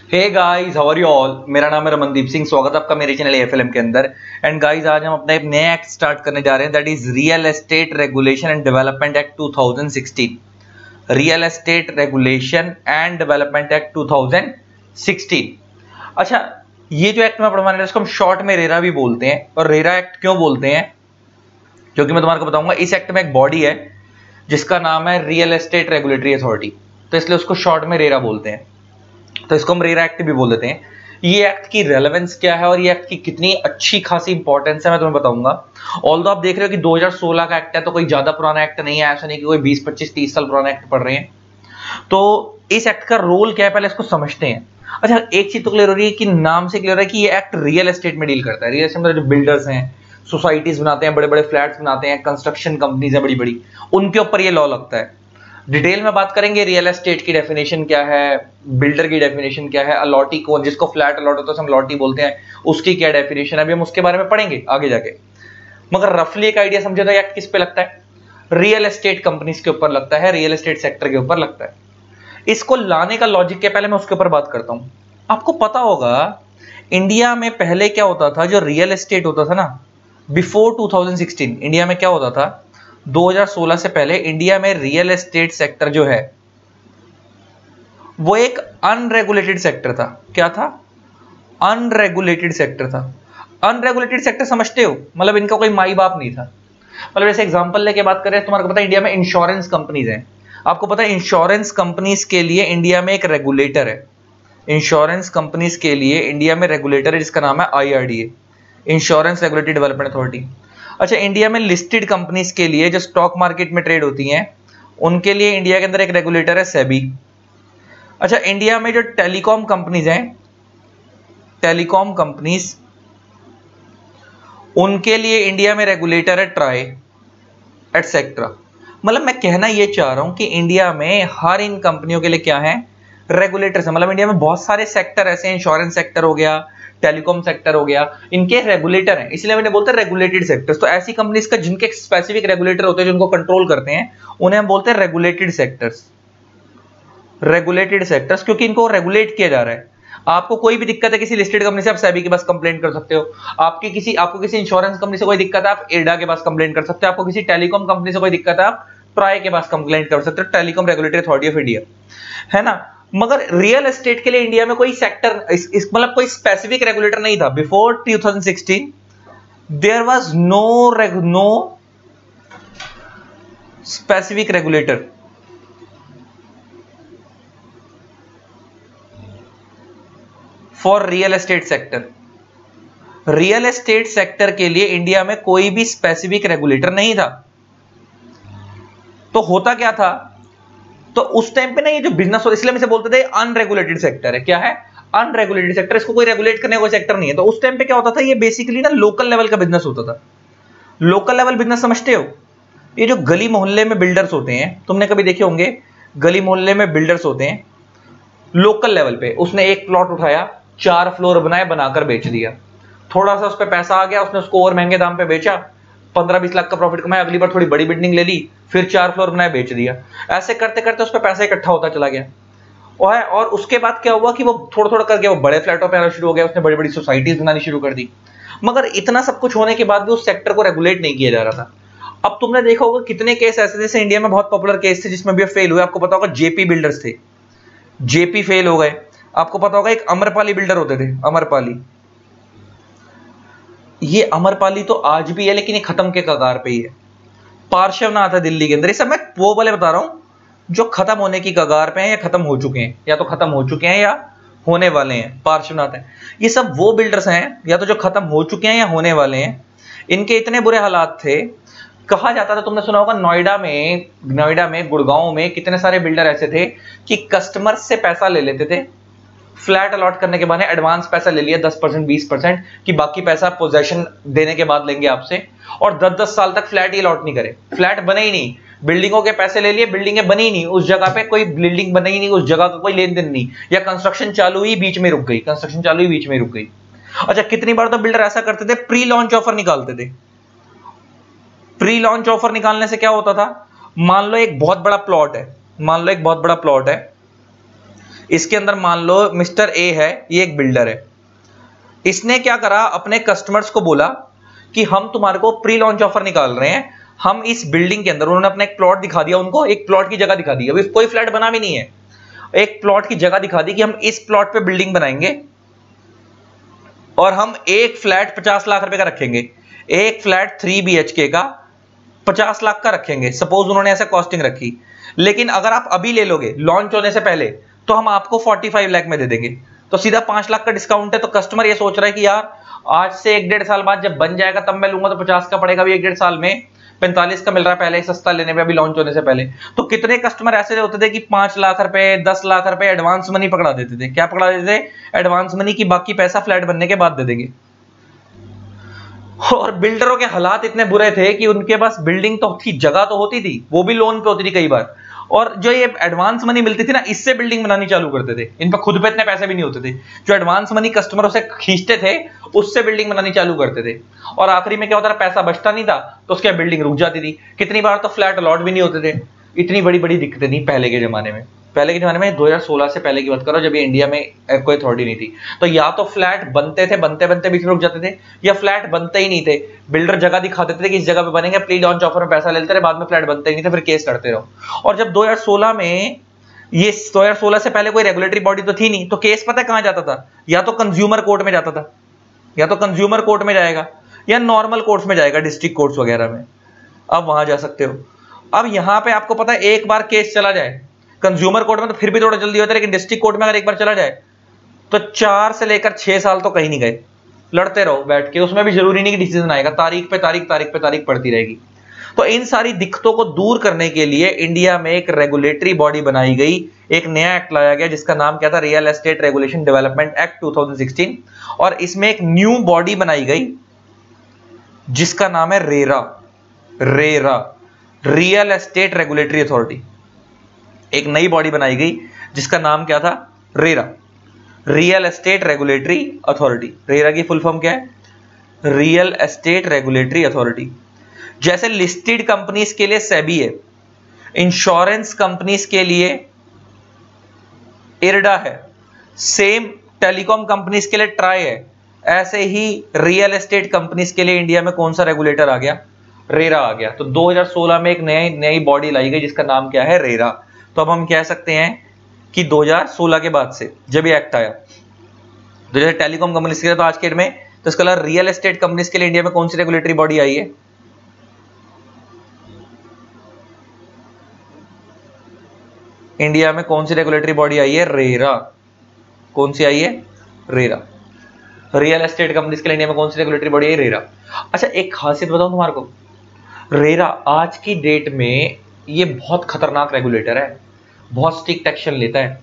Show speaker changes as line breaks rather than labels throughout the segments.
Hey guys, how are you all. मेरा नाम है रमनदीप सिंह। स्वागत है आपका मेरे चैनल एएफएलएम के अंदर। एंड गाइस, आज हम अपना एक नया एक्ट स्टार्ट करने जा रहे हैं, that is real estate regulation and development act 2016। Real estate regulation and development act 2016। अच्छा, ये जो एक्ट में पढ़वाने वाला है इसको हम शॉर्ट में रेरा भी बोलते हैं। और रेरा एक्ट क्यों बोलते हैं, क्योंकि मैं तुम्हारे को बताऊंगा। इस एक्ट में एक बॉडी है जिसका नाम है रियल एस्टेट रेगुलेटरी अथॉरिटी, तो इसलिए उसको शॉर्ट में रेरा बोलते हैं। तो इसको हम रेरा एक्ट भी बोल देते हैं। ये एक्ट की रेलेवेंस क्या है और ये एक्ट की कितनी अच्छी खासी इंपॉर्टेंस है मैं तुम्हें बताऊंगा। ऑल्दो आप देख रहे हो कि 2016 का एक्ट है, तो कोई ज्यादा पुराना एक्ट नहीं है। ऐसा नहीं कि कोई 20, 25, 30 साल पुराना एक्ट पढ़ रहे हैं। तो इस एक्ट का रोल क्या है पहले इसको समझते हैं। अच्छा, एक चीज तो क्लियर हो रही है कि नाम से क्लियर है कि ये एक्ट रियल एस्टेट में डील करता है। रियल एस्टेट में जो बिल्डर्स हैं, सोसाइटीज बनाते हैं, बड़े बड़े फ्लैट्स बनाते हैं, कंस्ट्रक्शन कंपनीज है बड़ी बड़ी, उनके ऊपर ये लॉ लगता है। डिटेल में बात करेंगे रियल एस्टेट की डेफिनेशन क्या है, बिल्डर की डेफिनेशन क्या है, अलॉटी कौन, जिसको फ्लैट अलॉट होता है हम अलॉटी बोलते हैं, उसकी क्या डेफिनेशन है, अभी हम उसके बारे में पढ़ेंगे आगे जाके। मगर रफली एक आइडिया समझे तो एक्ट किस पे लगता है? रियल एस्टेट कंपनीज के ऊपर लगता है, रियल एस्टेट सेक्टर के ऊपर लगता है। इसको लाने का लॉजिक के पहले मैं उसके ऊपर बात करता हूं। आपको पता होगा इंडिया में पहले क्या होता था, जो रियल एस्टेट होता था ना, बिफोर 2016 इंडिया में क्या होता था, 2016 से पहले इंडिया में रियल एस्टेट सेक्टर जो है वो एक अनरेगुलेटेड सेक्टर था। क्या था? अनरेगुलेटेड सेक्टर था। अनरेगुलेटेड सेक्टर समझते हो, मतलब इनका कोई माई बाप नहीं था। मतलब जैसे एग्जांपल लेके बात करें, तुम्हारे को पता है इंडिया में इंश्योरेंस कंपनीज हैं। आपको पता है इंश्योरेंस कंपनीज के लिए इंडिया में एक रेगुलेटर है। इंश्योरेंस कंपनीज के लिए इंडिया में रेगुलेटर है जिसका नाम है IRDA, insurance regulatory development authority. अच्छा, इंडिया में लिस्टेड कंपनीज के लिए जो स्टॉक मार्केट में ट्रेड होती हैं उनके लिए इंडिया के अंदर एक रेगुलेटर है, सेबी। अच्छा, इंडिया में जो टेलीकॉम कंपनीज हैं, टेलीकॉम कंपनीज, उनके लिए इंडिया में रेगुलेटर है, ट्राई, एटसेट्रा। मतलब मैं कहना यह चाह रहा हूं कि इंडिया में हर इन कंपनियों के लिए क्या है, रेगुलेटर्स है। मतलब इंडिया में बहुत सारे सेक्टर ऐसे हैं, इंश्योरेंस सेक्टर हो गया, टेलीकॉम सेक्टर हो गया, इनके रेगुलेटर हैं, इसलिए मैंने बोलते हैं रेगुलेटेड सेक्टर्स। तो ऐसी कंपनीज का जिनके स्पेसिफिक रेगुलेटर होते हैं, जिनको कंट्रोल करते हैं, उन्हें हम बोलते हैं रेगुलेटेड सेक्टर्स। रेगुलेटेड सेक्टर्स क्योंकि इनको रेगुलेट किया जा रहा है। आपको कोई भी दिक्कत है किसी लिस्टेड कंपनी से, आप सेबी के पास कंप्लेंट कर सकते हो। आपको किसी इंश्योरेंस कंपनी से कोई दिक्कत है, आप इरडा के पास कंप्लेंट कर सकते हो। आपको किसी टेलीकॉम कंपनी से कोई दिक्कत है, आप ट्राई के पास कंप्लेंट कर सकते हो, telecom regulatory authority of India, है ना। मगर रियल एस्टेट के लिए इंडिया में कोई सेक्टर, मतलब कोई स्पेसिफिक रेगुलेटर नहीं था। Before 2016 there was no specific regulator for real estate sector. Real estate sector के लिए इंडिया में कोई भी स्पेसिफिक रेगुलेटर नहीं था। तो होता क्या था, तो उस टाइम पे ना ये जो बिजनेस हो, इसलिए हम इसे बोलते थे अनरेगुलेटेड सेक्टर है। क्या है? Unregulated sector. इसको कोई रेगुलेट करने का कोई सेक्टर नहीं है। तो उस टाइम पे क्या होता था, ये बेसिकली ना लोकल लेवल का बिजनेस होता था। लोकल लेवल बिजनेस समझते हो? ये जो गली मोहल्ले में बिल्डर्स होते हैं, तुमने कभी देखे होंगे, गली मोहल्ले में बिल्डर्स होते हैं लोकल लेवल पे। उसने एक प्लॉट उठाया, 4 फ्लोर बनाए, बनाकर बेच दिया। थोड़ा सा उस पर पैसा आ गया, उसने उसको और महंगे दाम पे बेचा, 15-20 लाख का प्रॉफिट कमाया। अगली बार थोड़ी बड़ी बिल्डिंग ले ली, फिर 4 फ्लोर बनाए, बेच दिया। ऐसे करते करते उस पर पैसा इकट्ठा होता चला गया। और उसके बाद क्या हुआ कि वो थोड़ा थोड़ा करके वो बड़े फ्लैटों पे आना शुरू हो गया, उसने बड़ी बड़ी सोसाइटीज बनानी शुरू कर दी। मगर इतना सब कुछ होने के बाद भी उस सेक्टर को रेगुलेट नहीं किया जा रहा था। अब तुमने देखा होगा कितने केस ऐसे, जैसे इंडिया में बहुत पॉपुलर केस थे जिसमें भी फेल हुए। आपको पता होगा जेपी बिल्डर्स थे, जेपी फेल हो गए। आपको पता होगा एक अमरपाली बिल्डर होते थे, अमरपाली। ये अमरपाली तो आज भी है, लेकिन ये खत्म के कगार पे ही है। पार्श्वनाथ है दिल्ली के अंदर। ये सब मैं वो वाले बता रहा हूं जो खत्म होने की कगार पे हैं, या खत्म हो चुके हैं, या तो खत्म हो चुके हैं या होने वाले हैं। पार्श्वनाथ है, ये सब वो बिल्डर्स हैं या तो जो खत्म हो चुके हैं या होने वाले हैं। इनके इतने बुरे हालात थे, कहा जाता था, तुमने सुना होगा नोएडा में, गुड़गांव में कितने सारे बिल्डर ऐसे थे कि कस्टमर्स से पैसा ले लेते थे। फ्लैट अलॉट करने के बाद एडवांस पैसा ले लिया 10%, 20%, कि बाकी पैसा पोजेशन देने के बाद लेंगे आपसे। और 10-10 साल तक फ्लैट ही अलॉट नहीं करे, फ्लैट बने ही नहीं। बिल्डिंगों के पैसे ले लिए, बिल्डिंगें बनी ही नहीं, उस जगह पे कोई बिल्डिंग बनी ही नहीं, उस जगह का कोई लेन देन नहीं, या कंस्ट्रक्शन चालू ही बीच में रुक गई, अच्छा, कितनी बार तो बिल्डर ऐसा करते थे, प्री लॉन्च ऑफर निकालते थे। प्री लॉन्च ऑफर निकालने से क्या होता था, मान लो एक बहुत बड़ा प्लॉट है, इसके अंदर मान लो मिस्टर ए है, ये एक बिल्डर है, इसने क्या करा, अपने कस्टमर्स को बोला कि हम तुम्हारे को प्री लॉन्च ऑफर निकाल रहे हैं, हम इस बिल्डिंग के अंदर, उन्होंने अपना एक प्लॉट दिखा दिया उनको, एक प्लॉट की जगह दिखा दी, अभी कोई फ्लैट बना भी नहीं है, एक प्लॉट की जगह दिखा दी कि हम इस प्लॉट पे बिल्डिंग बनाएंगे और हम एक फ्लैट 50 लाख रुपए का रखेंगे, एक फ्लैट 3 BHK का 50 लाख का रखेंगे, सपोज उन्होंने ऐसे कॉस्टिंग रखी। लेकिन अगर आप अभी ले लोगे लॉन्च होने से पहले तो हम आपको 45 लाख में दे देंगे, तो सीधा 5 लाख का डिस्काउंट है। तो कस्टमर ये सोच रहा है कि यार आज से 1-1.5 साल बाद जब बन जाएगा तब मैं लूंगा, तो 50 का पड़ेगा, अभी 1-1.5 साल में 45 का मिल रहा है, पहले ही सस्ता लेने में, अभी लॉन्च होने से पहले। तो कितने कस्टमर ऐसे होते थे कि 5 लाख रुपए 10 लाख रुपए एडवांस मनी पकड़ा देते थे। क्या पकड़ा देते थे? एडवांस मनी की, बाकी पैसा फ्लैट बनने के बाद दे देंगे। और बिल्डरों के हालात इतने बुरे थे कि उनके पास बिल्डिंग तो थी, जगह तो होती थी, वो भी लोन पे होती थी कई बार, और जो ये एडवांस मनी मिलती थी ना, इससे बिल्डिंग बनानी चालू करते थे। इन पर खुद पे इतने पैसे भी नहीं होते थे, जो एडवांस मनी कस्टमरों से खींचते थे उससे बिल्डिंग बनानी चालू करते थे। और आखिरी में क्या होता था, पैसा बचता नहीं था तो उसके बिल्डिंग रुक जाती थी। कितनी बार तो फ्लैट अलॉट भी नहीं होते थे। इतनी बड़ी बड़ी दिक्कतें थी पहले के जमाने में। पहले के जमाने में 2016 से पहले की बात करो, जब ये इंडिया में कोई अथॉरिटी नहीं थी, तो या तो फ्लैट बनते थे, बनते बनते बीच में रुक जाते थे, या फ्लैट बनते ही नहीं थे, बिल्डर जगह दिखा देते थे कि इस जगह पे बनेंगे, प्री लॉन्च ऑफर में पैसा लेते थे, बाद में फ्लैट बनते ही नहीं थे, फिर केस करते रहो। और जब 2016 में, ये 2016 से पहले कोई रेगुलेटरी बॉडी तो थी नहीं, तो केस पता है कहां जाता था? या तो कंज्यूमर कोर्ट में जाता था, या तो कंज्यूमर कोर्ट में जाएगा, या नॉर्मल कोर्ट्स में जाएगा, डिस्ट्रिक्ट कोर्ट्स वगैरह में, अब वहां जा सकते हो। अब यहां पे आपको पता है एक बार केस चला जाए कंज्यूमर कोर्ट में तो फिर भी थोड़ा जल्दी होता है, लेकिन डिस्ट्रिक्ट कोर्ट में अगर एक बार चला जाए तो 4 से लेकर 6 साल तो कहीं नहीं गए, लड़ते रहो बैठ के, उसमें भी जरूरी नहीं कि डिसीजन आएगा, तारीख पे तारीख, तारीख पे तारीख पड़ती रहेगी। तो इन सारी दिक्कतों को दूर करने के लिए इंडिया में एक रेगुलेटरी बॉडी बनाई गई, एक नया एक्ट लाया गया जिसका नाम क्या था? Real estate regulation development act 2016। और इसमें एक न्यू बॉडी बनाई गई जिसका नाम है RERA, real estate regulatory authority. एक नई बॉडी बनाई गई जिसका नाम क्या था? RERA, real estate regulatory authority. RERA की फुल फॉर्म क्या है? Real estate regulatory authority. जैसे लिस्टेड कंपनीज के लिए सेबी है, इंश्योरेंस कंपनीज के लिए इरडा है, सेम टेलीकॉम कंपनीज के लिए ट्राई है, ऐसे ही रियल एस्टेट कंपनीज के लिए इंडिया में कौन सा रेगुलेटर आ गया? रेरा आ गया। तो 2016 में एक नई बॉडी लाई गई जिसका नाम क्या है? रेरा। तो अब हम कह सकते हैं कि 2016 के बाद से जब ये एक्ट आया, तो जैसे टेलीकॉम कंपनीज के लिए तो आज के डेट में, तो इसका रियल एस्टेट कंपनीज के लिए इंडिया में कौन सी रेगुलेटरी बॉडी आई है? इंडिया में कौन सी रेगुलेटरी बॉडी आई है? रेरा। कौन सी आई है? रेरा। रियल एस्टेट कंपनीज के लिए इंडिया में कौन सी रेगुलेटरी बॉडी है? रेरा। अच्छा, एक खासियत बताऊं तुम्हारे को, रेरा आज की डेट में ये बहुत खतरनाक रेगुलेटर है, बहुत स्ट्रिक्ट एक्शन लेता है।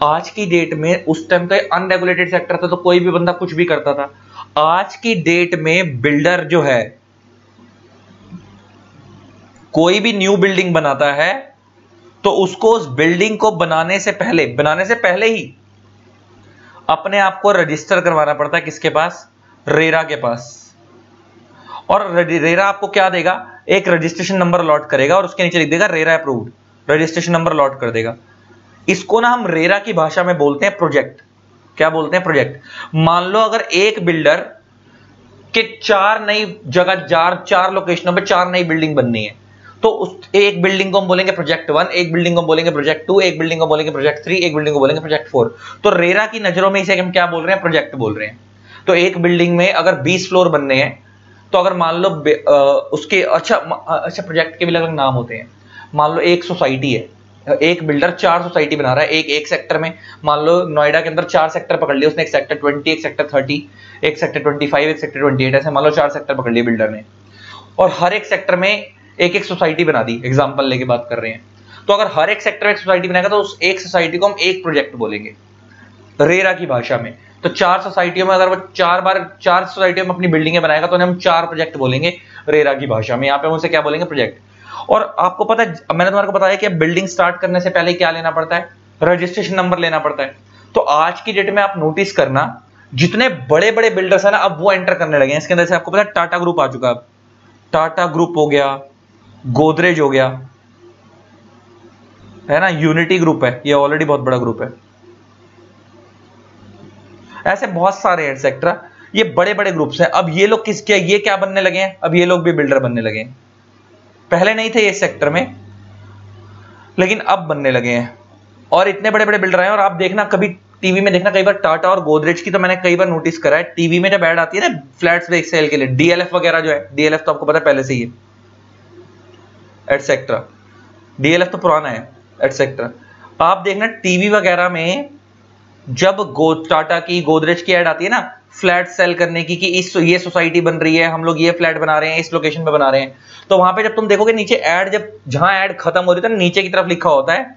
आज की डेट में, उस टाइम तो अनरेगुलेटेड सेक्टर था तो कोई भी बंदा कुछ भी करता था। आज की डेट में बिल्डर जो है, कोई भी न्यू बिल्डिंग बनाता है तो उसको उस बिल्डिंग को बनाने से पहले ही अपने आप को रजिस्टर करवाना पड़ता है। किसके पास? रेरा के पास। और रेरा आपको क्या देगा? एक रजिस्ट्रेशन नंबर अलॉट करेगा और उसके नीचे लिख देगा RERA approved, registration number allot कर देगा। इसको ना हम रेरा की भाषा में बोलते हैं प्रोजेक्ट। क्या बोलते हैं? प्रोजेक्ट। मान लो अगर एक बिल्डर के 4 नई जगह, 4 लोकेशनों पे 4 नई बिल्डिंग बननी है, तो उस एक बिल्डिंग को हम बोलेंगे प्रोजेक्ट 1, एक बिल्डिंग को बोलेंगे प्रोजेक्ट 2, एक बिल्डिंग को बोलेंगे प्रोजेक्ट 3, एक बिल्डिंग को बोलेंगे प्रोजेक्ट 4। तो रेरा की नजरों में इसे हम क्या बोल रहे हैं? प्रोजेक्ट बोल रहे हैं। तो एक बिल्डिंग में अगर 20 फ्लोर बनने हैं, तो अगर मान लो उसके अच्छा प्रोजेक्ट के भी अलग नाम होते हैं। मान लो एक सोसाइटी है, एक बिल्डर 4 सोसाइटी बना रहा है एक सेक्टर में। मान लो नोएडा के अंदर 4 सेक्टर पकड़ लिए उसने, एक सेक्टर 20, एक सेक्टर 30, एक सेक्टर 25, एक सेक्टर 28, ऐसे मान लो 4 सेक्टर पकड़ लिए बिल्डर ने, और हर एक सेक्टर में एक सोसाइटी बना दी। एग्जांपल लेके बात कर रहे हैं। तो अगर हर एक सेक्टर में एक सोसाइटी बनाएगा तो उस एक सोसाइटी को हम एक प्रोजेक्ट बोलेंगे रेरा की भाषा में। तो 4 सोसाइटियों में अगर वो 4 सोसाइटियों में अपनी बिल्डिंगें बनाएगा तो उन्हें हम 4 प्रोजेक्ट बोलेंगे रेरा की भाषा में। यहाँ पे हम उसे क्या बोलेंगे? प्रोजेक्ट। और आपको पता है, मैंने तुम्हारे को बताया कि बिल्डिंग स्टार्ट करने से पहले क्या लेना पड़ता है? रजिस्ट्रेशन नंबर लेना पड़ता है। तो आज की डेट में आप नोटिस करना, जितने बड़े बड़े बिल्डर्स है ना, अब वो एंटर करने लगे हैं इसके अंदर से। आपको पता है टाटा ग्रुप आ चुका है, टाटा ग्रुप हो गया, गोदरेज हो गया, है ना, यूनिटी ग्रुप है, ये ऑलरेडी बहुत बड़ा ग्रुप है, ऐसे बहुत सारे एटसेट्रा, ये बड़े बड़े ग्रुप्स हैं। अब ये लोग किसके, ये क्या बनने लगे हैं, अब ये लोग भी बिल्डर बनने लगे हैं। पहले नहीं थे ये सेक्टर में, लेकिन अब बनने लगे हैं और इतने बड़े बड़े बिल्डर हैं। और आप देखना, कभी टीवी में देखना, कई बार टाटा और गोदरेज की तो मैंने कई बार नोटिस करा है, टीवी में जब ऐड आती है ना फ्लैट्स पे सेल के लिए, डीएलएफ वगैरह जो है, डीएलएफ तो आपको पता है पहले से ही है, एटसेट्रा, डीएलएफ तो पुराना है, एटसेट्रा। आप देखना टीवी वगैरह में जब टाटा की गोदरेज की ऐड आती है ना फ्लैट सेल करने की, कि ये सोसाइटी बन रही है, हम लोग ये फ्लैट बना रहे हैं, इस लोकेशन पे बना रहे हैं, तो वहां पे जब तुम देखोगे नीचे ऐड, जब जहां ऐड खत्म हो रही है नीचे की तरफ लिखा होता है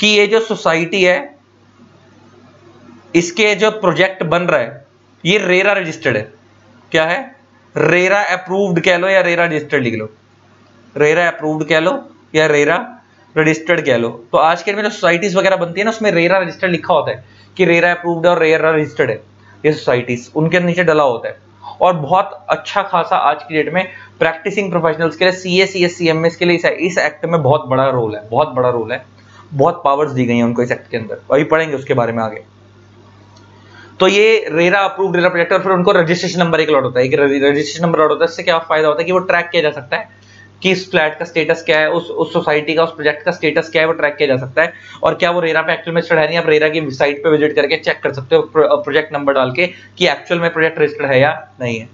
कि ये जो सोसाइटी है इसके जो प्रोजेक्ट बन रहा है ये रेरा रजिस्टर्ड है। क्या है, रेरा अप्रूव्ड कह लो या रेरा रजिस्टर्ड लिख लो, रेरा अप्रूव्ड कह लो या रेरा रजिस्टर्ड कह लो। तो आज के में जो सोसाइटीज वगैरह बनती है ना उसमें रेरा रजिस्टर्ड लिखा होता है कि रेरा अप्रूव्ड और रेरा रजिस्टर्ड है ये सोसाइटीज, उनके नीचे डला होता है। और बहुत अच्छा खासा आज की डेट में प्रैक्टिसिंग प्रोफेशनल्स के लिए, सीए, सीएस, सीएमएस के लिए इस एक्ट में बहुत बड़ा रोल है, बहुत बड़ा रोल है, बहुत पावर्स दी गई हैं उनको इस एक्ट के अंदर, अभी पढ़ेंगे उसके बारे में आगे। तो ये रेरा अप्रूव्ड रेरा प्रोजेक्ट, और फिर उनको रजिस्ट्रेशन नंबर एक लॉट होता है, रजिस्ट्रेशन नंबर लॉट होता है। इससे क्या फायदा होता है कि वो ट्रैक किया जा सकता है कि इस फ्लैट का स्टेटस क्या है, उस सोसाइटी का, उस प्रोजेक्ट का स्टेटस क्या है, वो ट्रैक किया जा सकता है। और क्या वो रेरा पे एक्चुअल में रजिस्टर्ड है नहीं, आप रेरा की साइट पे विजिट करके चेक कर सकते हो प्रोजेक्ट नंबर डाल के कि एक्चुअल में प्रोजेक्ट रजिस्टर्ड है या नहीं है।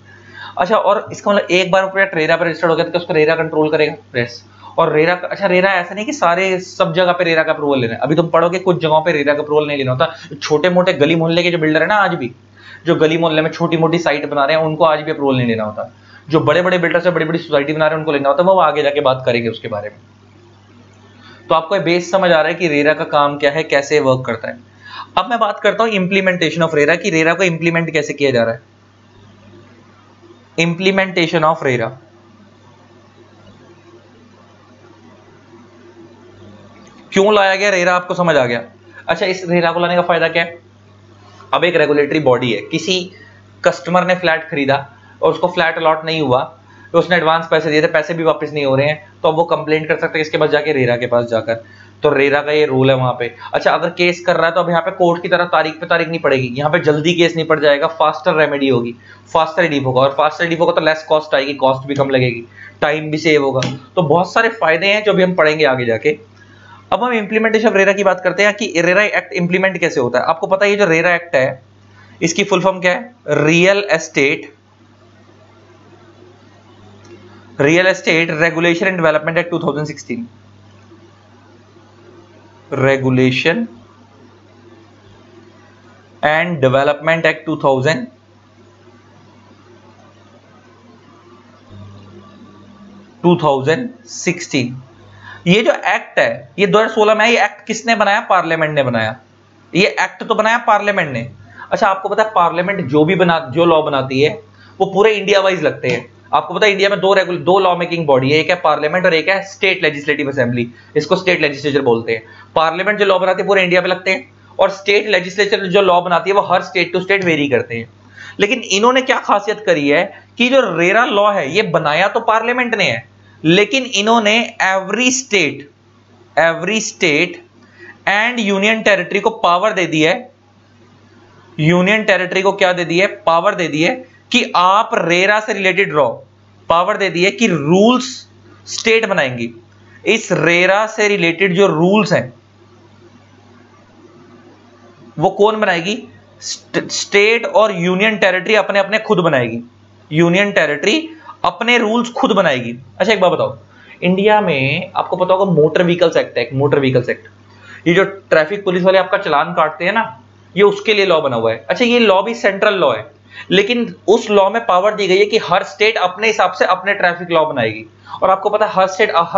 अच्छा, और इसका मतलब एक बार प्रोजेक्ट रेरा पे रजिस्टर्ड हो गया तो उसको रेरा कंट्रोल करेगा, प्रेस। और रेरा, अच्छा रेरा ऐसा नहीं कि सारे सब जगह पे रेरा का अप्रूवल लेना है, अभी तुम पढ़ोगे कुछ जगहों पे रेरा का अप्रूवल नहीं लेना होता। छोटे मोटे गली मोहल्ले के जो बिल्डर है ना, आज भी जो गली मोहल्ले में छोटी मोटी साइट बना रहे हैं उनको आज भी अप्रूवल नहीं लेना होता। जो बड़े बड़े बिल्डर से बड़ी बड़ी सोसाइटी बना रहे हैं उनको लेना होता है, वो आगे जाके बात करेंगे उसके बारे में। तो आपको बेस समझ आ रहा है कि रेरा का काम क्या है, कैसे वर्क करता है। अब मैं बात करता हूं इंप्लीमेंटेशन ऑफ रेरा, कि रेरा को इंप्लीमेंट कैसे किया जा रहा है। इंप्लीमेंटेशन ऑफ रेरा, क्यों लाया गया रेरा, आपको समझ आ गया। अच्छा, इस रेरा को लाने का फायदा क्या है। अब एक रेगुलेटरी बॉडी है, किसी कस्टमर ने फ्लैट खरीदा और उसको फ्लैट अलॉट नहीं हुआ, तो उसने एडवांस पैसे दिए थे, पैसे भी वापस नहीं हो रहे हैं, तो अब वो कंप्लेंट कर सकते हैं इसके पास जाके, रेरा के पास जाकर। तो रेरा का ये रूल है वहां पे। अच्छा, अगर केस कर रहा है तो अब यहाँ पे कोर्ट की तरह तारीख पे तारीख नहीं पड़ेगी, यहाँ पे जल्दी केस नहीं पड़ जाएगा, फास्टर रेमेडी होगी, फास्टर रिलीफ होगा। और फास्टर रिलीफ होगा तो लेस कॉस्ट आएगी, कॉस्ट भी कम लगेगी, टाइम भी सेव होगा। तो बहुत सारे फायदे हैं जो भी हम पढ़ेंगे आगे जाके। अब हम इंप्लीमेंटेशन ऑफ रेरा की बात करते हैं कि रेरा एक्ट इंप्लीमेंट कैसे होता है। आपको पता है ये जो रेरा एक्ट है इसकी फुल फॉर्म क्या है, real estate regulation and development act 2016, regulation and development act 2016। ये जो एक्ट है ये 2016 में है। ये एक्ट किसने बनाया, पार्लियामेंट ने बनाया। ये एक्ट तो बनाया पार्लियामेंट ने। अच्छा, आपको पता है पार्लियामेंट जो लॉ बनाती है वो पूरे इंडिया वाइज लगते हैं। आपको पता है इंडिया में दो लॉ मेकिंग बॉडी है, एक है पार्लियामेंट और एक है स्टेट लेजिस्लेटिव असेंबली, इसको स्टेट लेजिस्लेचर बोलते हैं। पार्लियामेंट जो लॉ बनाती है पूरे इंडिया पे लगते हैं, और स्टेट लेजिस्लेचर जो लॉ बनाती है वो हर स्टेट टू स्टेट वेरी करते हैं। लेकिन इन्होंने क्या खासियत करी है कि जो रेरा लॉ है ये बनाया तो पार्लियामेंट ने है, लेकिन इन्होंने every state and union territory को पावर दे दी है, यूनियन टेरिटरी को क्या दे दी है, पावर दे दी है कि आप रेरा से रिलेटेड रहो, पावर दे दी है कि रूल्स स्टेट बनाएंगी। इस रेरा से रिलेटेड जो रूल्स हैं वो कौन बनाएगी, स्टेट और यूनियन टेरिटरी अपने अपने खुद बनाएगी, यूनियन टेरिटरी अपने रूल्स खुद बनाएगी। अच्छा, एक बात बताओ, इंडिया में आपको पता होगा मोटर व्हीकल्स एक्ट है, मोटर व्हीकल्स एक्ट, ये जो ट्रैफिक पुलिस वाले आपका चालान काटते हैं ना, ये उसके लिए लॉ बना हुआ है। अच्छा, ये लॉ भी सेंट्रल लॉ है, लेकिन उस लॉ में पावर दी गई है कि हर स्टेट अपने हिसाब से अपने ट्रैफिक लॉ बनाएगी। और आपको पता है हर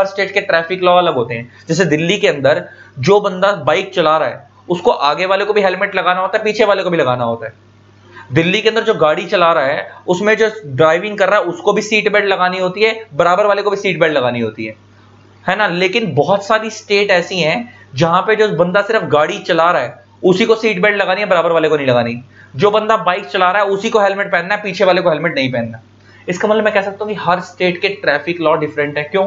स्टेट के ट्रैफिक लॉ अलग होते हैं। जैसे दिल्ली के अंदर जो बंदा बाइक चला रहा है उसको आगे वाले को भी हेलमेट लगाना होता है, पीछे वाले को भी लगाना होता है। दिल्ली के अंदर जो गाड़ी चला रहा है उसमें जो ड्राइविंग कर रहा है उसको भी सीट बेल्ट लगानी होती है, बराबर वाले को भी सीट बेल्ट लगानी होती है ना। लेकिन बहुत सारी स्टेट ऐसी हैं जहां पे जो बंदा सिर्फ गाड़ी चला रहा है उसी को सीट बेल्ट लगानी है, बराबर वाले को नहीं लगानी। जो बंदा बाइक चला रहा है उसी को हेलमेट पहनना है, पीछे वाले को हेलमेट नहीं पहनना। इसका मतलब मैं कह सकता हूं कि हर स्टेट के ट्रैफिक लॉ डिफरेंट है। क्यों?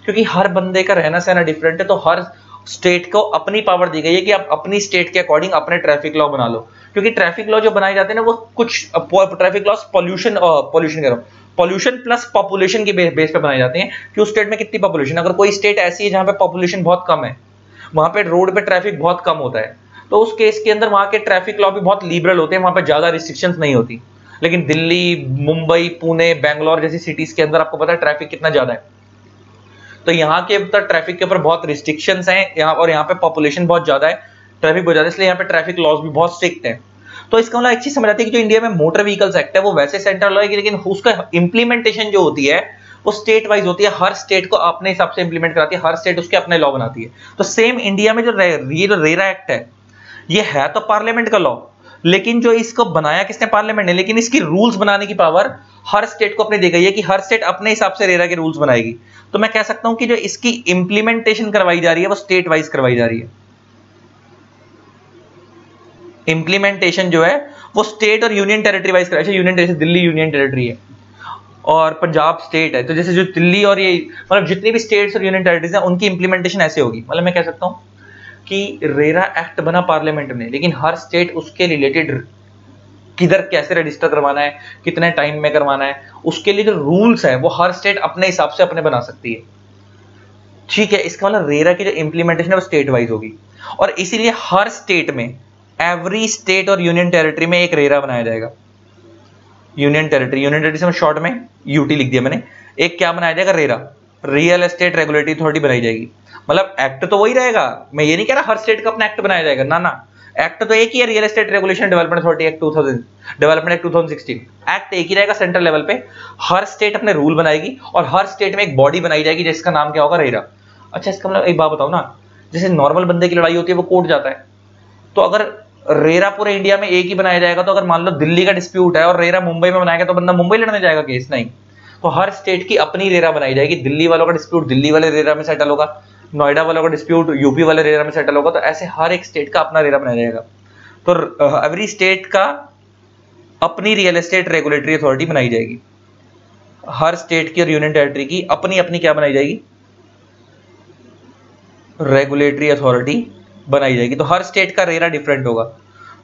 क्योंकि हर बंदे का रहना सहना डिफरेंट है, तो हर स्टेट को अपनी पावर दी गई है कि आप अपनी स्टेट के अकॉर्डिंग अपने ट्रैफिक लॉ बना लो। क्योंकि ट्रैफिक लॉ जो बनाए जाते हैं ना वो कुछ ट्रैफिक लॉस पॉल्यूशन कह रहा हूँ, पॉल्यूशन प्लस पॉपुलेशन के बेस पे बनाए जाते हैं कि उस स्टेट में कितनी पॉपुलेशन। अगर कोई स्टेट ऐसी है जहां पे पॉपुलेशन बहुत कम है, वहां पे रोड पे ट्रैफिक बहुत कम होता है, तो उस केस के अंदर वहां के ट्रैफिक लॉ भी बहुत लिबरल होते हैं, वहां पे ज्यादा रिस्ट्रिक्शंस नहीं होती। लेकिन दिल्ली, मुंबई, पुणे, बैंगलोर जैसी सिटीज के अंदर आपको पता है ट्रैफिक कितना ज्यादा है, तो यहाँ के अंदर ट्रैफिक के ऊपर बहुत रिस्ट्रिक्शंस हैं यहाँ, और यहाँ पे पॉपुलेशन बहुत ज्यादा है, ट्रैफिक बहुत ज्यादा है, इसलिए यहाँ पे ट्रैफिक लॉज भी बहुत स्ट्रिक्ट है। तो इसका मतलब एक चीज समझ आती है कि जो इंडिया में मोटर व्हीकल्स एक्ट है वो वैसे सेंट्रल लॉ है, लेकिन उसका इंप्लीमेंटेशन जो होती है वो स्टेट वाइज होती है, हर स्टेट को अपने हिसाब से इंप्लीमेंट कराती है, हर स्टेट उसके अपने लॉ बनाती है। तो सेम इंडिया में जो रेरा एक्ट है ये है तो पार्लियामेंट का लॉ, लेकिन जो इसको बनाया किसने, पार्लियामेंट ने, लेकिन इसकी रूल्स बनाने की पावर हर स्टेट को अपने दी गई है कि हर स्टेट अपने हिसाब से रेरा के रूल्स बनाएगी। तो मैं कह सकता हूं कि जो इसकी इंप्लीमेंटेशन करवाई जा रही है वो स्टेट वाइज करवाई जा रही है। इंप्लीमेंटेशन जो है वो स्टेट और यूनियन टेरिटरी वाइज कराई। Union territory, Delhi union territory है और पंजाब स्टेट है, तो जैसे जो दिल्ली और ये मतलब जितनी भी स्टेट्स और यूनियन टेरिटरीज हैं उनकी इंप्लीमेंटेशन ऐसे होगी। मतलब मैं कह सकता हूं कि रेरा एक्ट बना पार्लियामेंट में, लेकिन हर स्टेट उसके रिलेटेड किधर कैसे रजिस्टर करवाना है, कितने टाइम में करवाना है, उसके लिए जो रूल्स है वो हर स्टेट अपने हिसाब से अपने बना सकती है। ठीक है, इसका मतलब रेरा की जो इंप्लीमेंटेशन है वो स्टेट वाइज होगी, और इसीलिए हर स्टेट में, एवरी स्टेट और यूनियन टेरिटरी में एक रेरा बनाया जाएगा। यूनियन टेरिटरी से शॉर्ट में यूटी लिख दिया मैंने। एक क्या बनाया जाएगा, RERA, real estate regulatory authority बनाई जाएगी। मतलब एक्ट तो वही रहेगा, मैं ये नहीं कह रहा हर स्टेट का अपना एक्ट बनाया जाएगा, ना ना, एक्ट तो एक ही है, real estate regulation development authority act 2000, development act 2016, act एक ही रहेगा सेंट्रल लेवल पे। हर स्टेट अपने रूल बनाएगी और हर स्टेट में एक बॉडी बनाई जाएगी जिसका नाम क्या होगा, रेरा। अच्छा, इसका मतलब एक बात बताओ ना, जैसे नॉर्मल बंदे की लड़ाई होती है वो कोर्ट जाता है, तो अगर रेरा पूरे इंडिया में एक ही बनाया जाएगा, तो अगर मान लो दिल्ली का डिस्प्यूट है और रेरा मुंबई में बनाएगा तो बंदा मुंबई लड़ने जाएगा केस, नहीं। तो हर स्टेट की अपनी रेरा बनाई जाएगी। दिल्ली वालों का डिस्प्यूट दिल्ली वाले रेरा में सेटल होगा, नोएडा वालों का डिस्प्यूट यूपी वाले रेरा में सेटल होगा, तो ऐसे हर एक स्टेट का अपना रेरा बनाया जाएगा। तो एवरी स्टेट का अपनी रियल एस्टेट रेगुलेटरी अथॉरिटी बनाई जाएगी। हर स्टेट की और यूनियन टेरिटरी की अपनी अपनी क्या बनाई जाएगी, रेगुलेटरी अथॉरिटी बनाई जाएगी। तो हर स्टेट का रेरा डिफरेंट होगा।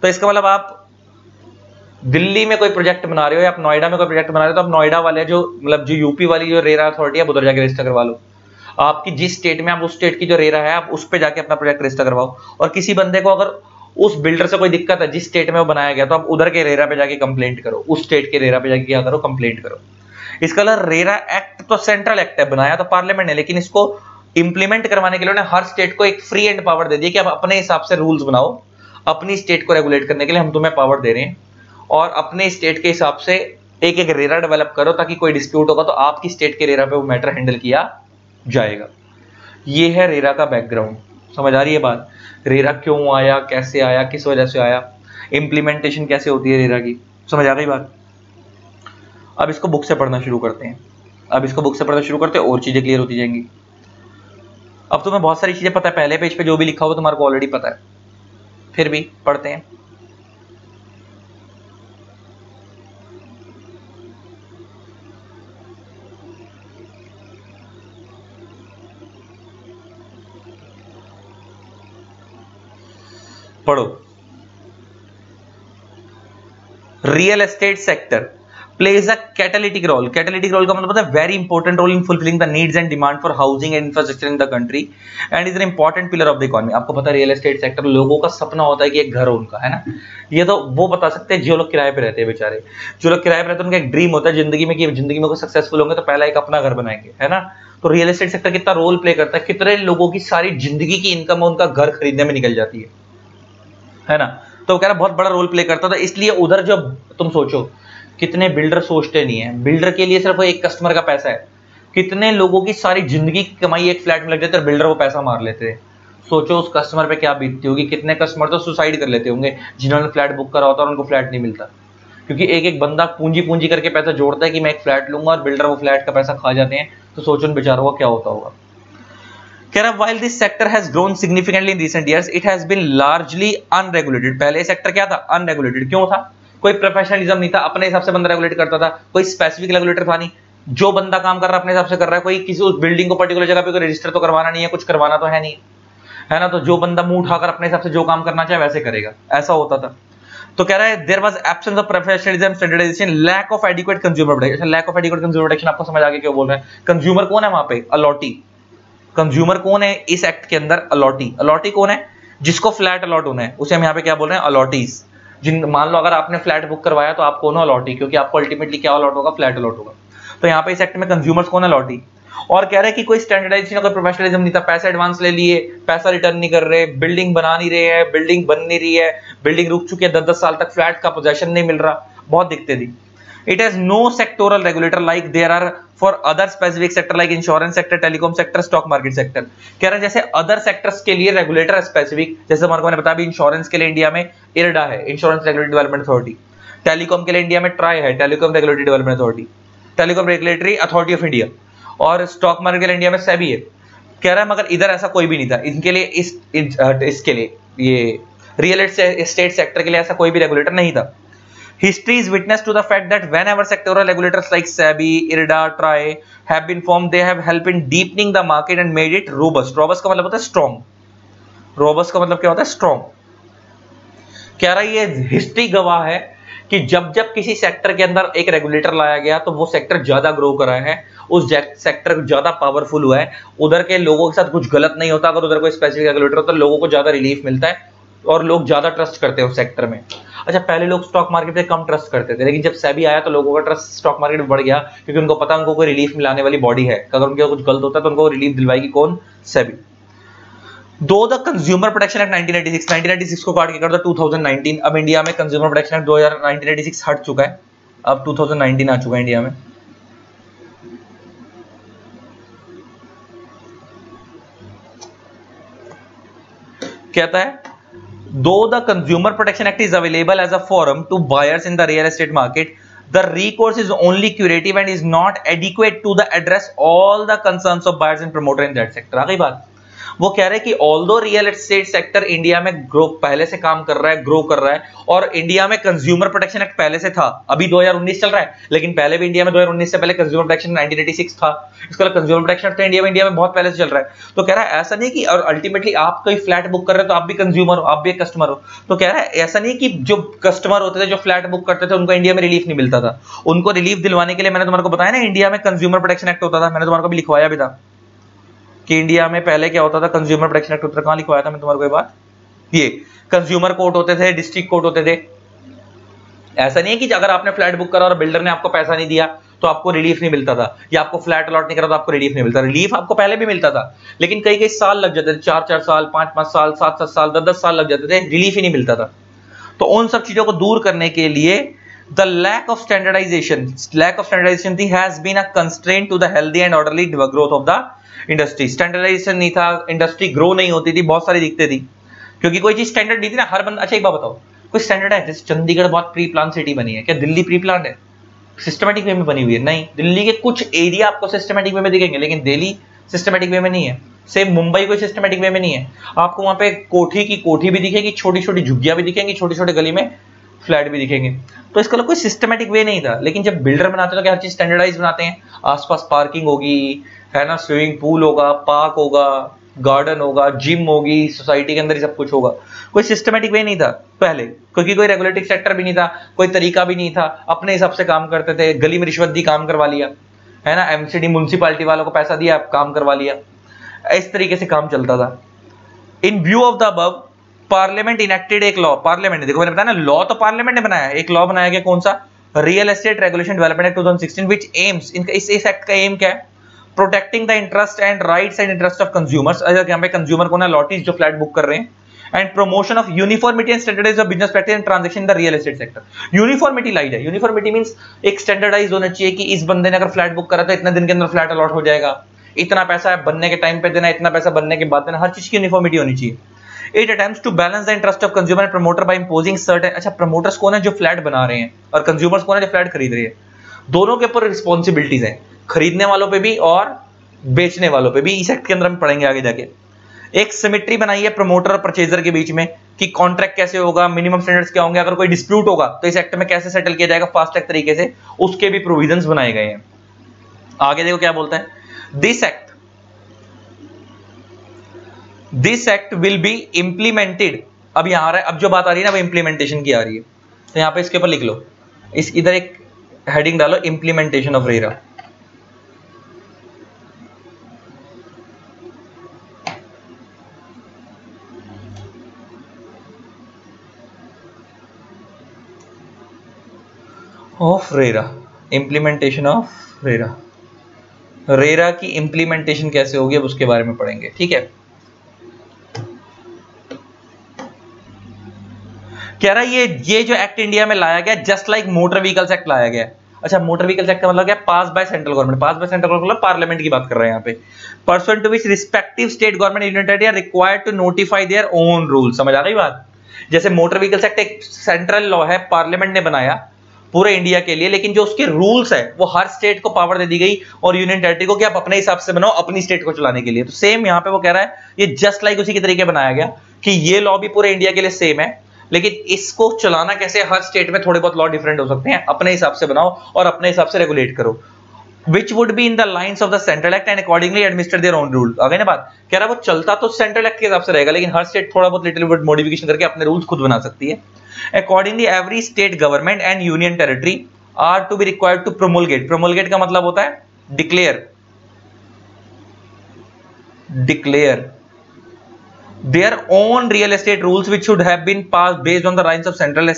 तो इसका मतलब आप दिल्ली में कोई प्रोजेक्ट बना रहे हो या आप नोएडा में कोई प्रोजेक्ट बना रहे हो, तो आप नोएडा वाले जो मतलब जो यूपी वाली जो रेरा अथॉरिटी है उधर जाके रजिस्टर करवा लो। आपकी जिस स्टेट में, आप उस स्टेट की जो रेरा है आप उस पे जाके अपना प्रोजेक्ट रजिस्टर करवाओ। और किसी बंदे को अगर उस बिल्डर से कोई दिक्कत है जिस स्टेट में वो बनाया गया, तो आप उधर के रेरा पे जाके कंप्लेंट करो, उस स्टेट के रेरा पे जाके क्या करो, कंप्लेंट करो। इसका मतलब रेरा एक्ट तो सेंट्रल एक्ट है, बनाया तो पार्लियामेंट ने, लेकिन इसको इंप्लीमेंट करवाने के लिए उन्होंने हर स्टेट को एक फ्री एंड पावर दे दी कि आप अपने हिसाब से रूल्स बनाओ, अपनी स्टेट को रेगुलेट करने के लिए हम तुम्हें पावर दे रहे हैं, और अपने स्टेट के हिसाब से एक एक रेरा डेवलप करो, ताकि कोई डिस्प्यूट होगा तो आपकी स्टेट के रेरा पे वो मैटर हैंडल किया जाएगा। ये है रेरा का बैकग्राउंड। समझ आ रही है बात, रेरा क्यों आया, कैसे आया, किस वजह से आया, इंप्लीमेंटेशन कैसे होती है रेरा की, समझ आ रही बात। अब इसको बुक से पढ़ना शुरू करते हैं, और चीजें क्लियर होती जाएंगी। अब तुम्हें बहुत सारी चीजें पता है, पहले पेज पे जो भी लिखा हुआ तुम्हारे को ऑलरेडी पता है, फिर भी पढ़ते हैं। पढ़ो। Real estate sector plays a catalytic role का मतलब पता है, very important role in fulfilling the needs and demand for housing and infrastructure in the country and is an important pillar of the economy। आपको पता है real estate sector, लोगों का सपना होता है कि एक घर हो उनका, है ना। ये तो वो बता सकते हैं जो लोग किराए पे रहते हैं बेचारे, जो लोग किराए पे रहते हैं उनका एक ड्रीम होता है जिंदगी में कि जिंदगी में सक्सेसफुल होंगे तो पहला एक अपना घर बनाएंगे, है ना। तो रियल एस्टेट सेक्टर कितना रोल प्ले करता है, कितने लोगों की सारी जिंदगी की इनकम उनका घर खरीदने में निकल जाती है ना। तो कह रहा बहुत बड़ा रोल प्ले करता था, इसलिए उधर जब तुम सोचो कितने बिल्डर सोचते नहीं है, बिल्डर के लिए सिर्फ एक कस्टमर का पैसा है, कितने लोगों की सारी जिंदगी की कमाई एक फ्लैट में लग जाती है, बिल्डर वो पैसा मार लेते हैं। सोचो उस कस्टमर पे क्या बीतती होगी, कितने कस्टमर तो सुसाइड कर लेते होंगे जिन्होंने फ्लैट बुक करा होता और उनको फ्लैट नहीं मिलता, क्योंकि एक एक बंदा पूंजी करके पैसा जोड़ता है कि मैं एक फ्लैट लूंगा, और बिल्डर वो फ्लैट का पैसा खा जाते हैं। तो सोचो उन बेचारों का क्या होता होगा। कह रहा while this sector has grown significantly in recent years, it has been largely unregulated। पहले सेक्टर क्या था, अनरेगुलेटेड। क्यों था, कोई प्रोफेशनलिज्म नहीं था, अपने हिसाब से बंदा रेगुलेट करता था, कोई स्पेसिफिक रेगुलेटर था नहीं, जो बंदा काम कर रहा है अपने हिसाब से कर रहा है, कोई किसी उस बिल्डिंग को पर्टिकुलर जगह पे कोई रजिस्टर तो करवाना नहीं है, कुछ करवाना तो है नहीं, है ना। तो जो बंदा मुंह उठाकर अपने हिसाब से जो काम करना चाहे वैसे करेगा, ऐसा होता था। तो कह रहा है there was absence of professionalism, standardisation, lack of adequate consumer protection. Lack of adequate consumer protection आपको समझ आ गया क्यों बोल रहे हैं। कंज्यूमर कौन है वहां पे? अलॉटी। कंज्यूमर कौन है इस एक्ट के अंदर? अलॉटी। अलॉटी कौन है? जिसको फ्लैट अलॉट होना है उसे हम यहाँ पे क्या बोल रहे हैं? अलॉटीज। जिन मान लो अगर आपने फ्लैट बुक करवाया तो आप कौन हो? अलॉटी, क्योंकि आपको अल्टीमेटली क्या अलॉट होगा? फ्लैट अलॉट होगा। तो यहाँ पे इस एक्ट में कंज्यूमर्स कौन है? अलॉटी। और कह रहे हैं कि कोई स्टैंडर्डाइजेशन, कोई प्रोफेशनलिज्म नहीं था, पैसे एडवांस ले लिए, पैसा रिटर्न नहीं कर रहे, बिल्डिंग बना नहीं रहे हैं, बिल्डिंग बन नहीं रही है, बिल्डिंग रुक चुकी है, 10-10 साल तक फ्लैट का पोजेशन नहीं मिल रहा, बहुत दिक्कतें थी। It has no sectoral regulator like there are for other specific sector like insurance sector, telecom sector, stock market sector। कह रहे हैं जैसे अदर सेक्टर्स के लिए रेगुलेटर है स्पेसिफिक, जैसे हमारे को मैंने बताया भी इंश्योरेंस के लिए इंडिया में इरडा है, insurance regulatory development authority. Telecom के लिए इंडिया में ट्राई है, telecom regulatory development authority, telecom regulatory authority of India. और स्टॉक मार्केट के लिए इंडिया में सेबी है। कह रहा है मगर इधर ऐसा कोई भी नहीं था इनके लिए, इसके लिए ये रियल एस्टेट सेक्टर के लिए ऐसा कोई भी रेगुलेटर नहीं था। History is witness to the fact that whenever sectoral regulators like SEBI, IRDA, TRAI have been formed, they have helped in deepening the market and made it robust। Robust का मतलब होता है strong। Robust का मतलब क्या होता है? strong। कह रहा है ये हिस्ट्री गवाह है कि जब जब किसी सेक्टर के अंदर एक रेगुलेटर लाया गया तो वो सेक्टर ज्यादा ग्रो करा है, उस सेक्टर ज्यादा पावरफुल हुआ है, उधर के लोगों के साथ कुछ गलत नहीं होता। अगर उधर कोई स्पेसिफिक रेगुलेटर होता तो लोगों को ज्यादा रिलीफ मिलता है और लोग ज्यादा ट्रस्ट करते हैं उस सेक्टर में। अच्छा, पहले लोग स्टॉक मार्केट पे कम ट्रस्ट करते थे, लेकिन जब सेबी आया तो लोगों का ट्रस्ट स्टॉक मार्केट में बढ़ गया, क्योंकि उनको पता उनको कोई रिलीफ मिलाने वाली बॉडी है। अगर उनके कुछ गलत होता है तो उनको रिलीफ दिलवाएगी कौन? सेबी। दो द कंज्यूमर प्रोटेक्शन एक्ट 1996 को काट के कर दो 2019। अब इंडिया में कंज्यूमर प्रोटेक्शन एक्ट 1996 हट चुका है, अब 2019 आ चुका है इंडिया में। कहता है though the Consumer Protection Act is available as a forum to buyers in the real estate market, the recourse is only curative and is not adequate to the address all the concerns of buyers and promoter in that sector। आ गई बात। वो कह रहे हैं कि although real estate sector India में grow पहले से काम कर रहा है, ग्रो कर रहा है, और इंडिया में कंज्यूमर प्रोटेक्शन एक्ट पहले से था, अभी 2019 चल रहा है, लेकिन पहले भी इंडिया में 2019 से पहले कंज्यूमर प्रोटेक्शन 1986 था। इसका कंज्यूमर प्रोटेक्शन एक्ट इंडिया में बहुत पहले से चल रहा है। तो कह रहा है ऐसा नहीं कि, और अल्टीमेटली आप कोई फ्लैट बुक कर रहे हो तो आप भी कंज्यूमर हो, आप भी एक कस्टमर हो। तो कह रहा है ऐसा नहीं कि जो कस्टमर होते थे, जो फ्लैट बुक करते थे, उनको इंडिया में रिलीफ नहीं मिलता था। उनको रिलीफ दिलवाने के लिए मैंने तुम्हारे को बताया ना, इंडिया में कंज्यूमर प्रोटेक्शन एक्ट होता था, मैंने तुम्हारे को भी लिखवाया भी था कि इंडिया में पहले क्या होता था, कंज्यूमर प्रोटेक्शन एक्ट होता था। कहां लिखवाया था मैं तुम्हारे को ये बात? ये कंज्यूमर कोर्ट होते थे, डिस्ट्रिक्ट कोर्ट होते थे। ऐसा नहीं है कि अगर आपने फ्लैट बुक करा और बिल्डर ने आपको पैसा नहीं दिया तो आपको रिलीफ नहीं मिलता था, या आपको फ्लैट अलॉट नहीं करा तो आपको रिलीफ नहीं मिलता। रिलीफ आपको पहले भी मिलता था, लेकिन कई कई साल लग जाते थे, 4-4 साल, 5-5 साल, 7-7 साल, 10-10 साल लग जाते थे, रिलीफ ही नहीं मिलता था। तो उन सब चीजों को दूर करने के लिए the lack of standardization has been a constraint to the healthy and orderly growth of the industry। Standardisation नहीं था, इंडस्ट्री ग्रो नहीं होती थी, बहुत सारी दिक्कतें थी, क्योंकि कोई चीज स्टैंडर्ड नहीं थी ना। हर बंदा, अच्छा एक बात बताओ, कोई स्टैंडर्ड है? जैसे चंडीगढ़ बहुत प्री प्लान सिटी बनी है, क्या दिल्ली प्री प्लान है? सिस्टमेटिक वे में बनी हुई है? नहीं। दिल्ली के कुछ एरिया आपको सिस्टमेटिक वे में दिखेंगे, लेकिन दिल्ली सिस्टमेटिक वे में नहीं है। सेम मुंबई कोई सिस्टमेटिक वे में नहीं है। आपको वहां पे कोठी की कोठी भी दिखेगी, छोटी छोटी झुग्गियां भी दिखेंगी, छोटी छोटी गली में फ्लैट भी दिखेंगे। तो इसका कोई सिस्टमेटिक वे नहीं था। लेकिन जब बिल्डर बनाते हैं तो हर चीज स्टैंडर्डाइज बनाते हैं, आसपास पार्किंग होगी, है ना, स्विमिंग पूल होगा, पार्क होगा, गार्डन होगा, जिम होगी, सोसाइटी के अंदर ही सब कुछ होगा। कोई सिस्टमेटिक वे नहीं था पहले, क्योंकि कोई रेगुलेटरी सेक्टर भी नहीं था, कोई तरीका भी नहीं था, अपने हिसाब से काम करते थे। गली में रिश्वत दी, काम करवा लिया, है ना, एमसीडी म्युनिसिपैलिटी वालों को पैसा दिया, काम करवा लिया, इस तरीके से काम चलता था। इन view of the above, parliament enacted एक लॉ, पार्लियामेंट ने, देखो मैंने बताया ना, लॉ तो पार्लियामेंट ने बनाया, एक लॉ बनाया गया, कौन सा? Real estate regulation development act 2016, which aims, इस एक्ट का एम क्या है? Protecting the interest and rights and interest of consumers. यहाँ पे कंज्यूमर को ना, लॉटीज जो फ्लैट बुक कर रहे हैं, and promotion of uniformity and standardize of business practice and transaction in the real estate sector. Uniformity laid है। यूनिफॉर्मिटी मींस एक स्टैंडर्डाइज होना चाहिए कि इस बंदे ने अगर फ्लैट बुक करा तो इतने दिन के अंदर फ्लैट अलॉट हो जाएगा, इतना पैसा है बनने के टाइम पे देना, इतना पैसा बनने के बाद देना, हर चीज की यूनिफॉर्मिटी होनी चाहिए। It attempts to balance the interest of consumer and promoter by imposing certain, अच्छा प्रमोटर्स कौन है? जो फ्लैट बना रहे हैं, और कंज्यूमर्स कौन है? जो फ्लैट खरीद रहे हैं। दोनों के ऊपर रिस्पॉन्सिबिलिटीज हैं, खरीदने वालों पे भी और बेचने वालों पे भी। इस एक्ट के अंदर हम पढ़ेंगे आगे जाके। एक सिमेट्री बनाई है प्रमोटर और परचेजर के बीच में कि कॉन्ट्रैक्ट कैसे होगा, मिनिमम स्टैंडर्ड्स क्या होंगे, अगर कोई डिस्प्यूट होगा तो इस एक्ट में कैसे सेटल किया जाएगा फास्ट ट्रैक तरीके से, उसके भी प्रोविजंस बनाए गए हैं। आगे देखो क्या बोलता है, this act will be implemented. अब यहां आ रहा है, अब जो बात आ रही है ना वो इंप्लीमेंटेशन की आ रही है। तो यहाँ पे इसके ऊपर लिख लो, इस इधर एक हेडिंग डालो, implementation of RERA. Of RERA, implementation of RERA. RERA की इम्प्लीमेंटेशन कैसे होगी अब उसके बारे में पढ़ेंगे, ठीक है। कह रहा है ये जो एक्ट इंडिया में लाया गया just like motor vehicles act लाया गया। अच्छा, मोटर व्हीकल्स एक्ट का मतलब क्या? Pass by central government. Pass by central government मतलब पार्लियामेंट की बात कर रहे हैं यहाँ पे। Pursuant to which respective state government union territory are required to notify their own rule. समझ आ गई बात? जैसे मोटर व्हीकल्स एक्ट एक सेंट्रल लॉ है, पार्लियामेंट ने बनाया पूरे इंडिया के लिए, लेकिन जो उसके रूल्स है वो हर स्टेट को पावर दे दी गई और यूनियन टेरिटरी को कि आप अपने हिसाब से बनाओ अपनी स्टेट को चलाने के लिए। तो सेम यहाँ पे वो कह रहा है ये जस्ट लाइक उसी के तरीके बनाया गया कि ये लॉ भी पूरे इंडिया के लिए सेम है, लेकिन इसको चलाना कैसे, हर स्टेट में थोड़े बहुत लॉ डिफरेंट हो सकते हैं, अपने हिसाब से बनाओ और अपने हिसाब से रेगुलेट करो। Which would be in the lines of the central act and accordingly administer their own rule। आ गई ना बात? कह रहा है वो चलता तो सेंट्रल एक्ट के हिसाब से रहेगा, लेकिन हर स्टेट थोड़ा बहुत लिटिल बिट मॉडिफिकेशन करके अपने रूल्स खुद बना सकती है। Accordingly every state government and union territory are to be required to promulgate। promulgate का मतलब होता है declare their own real estate rules which should have been passed based on the lines of central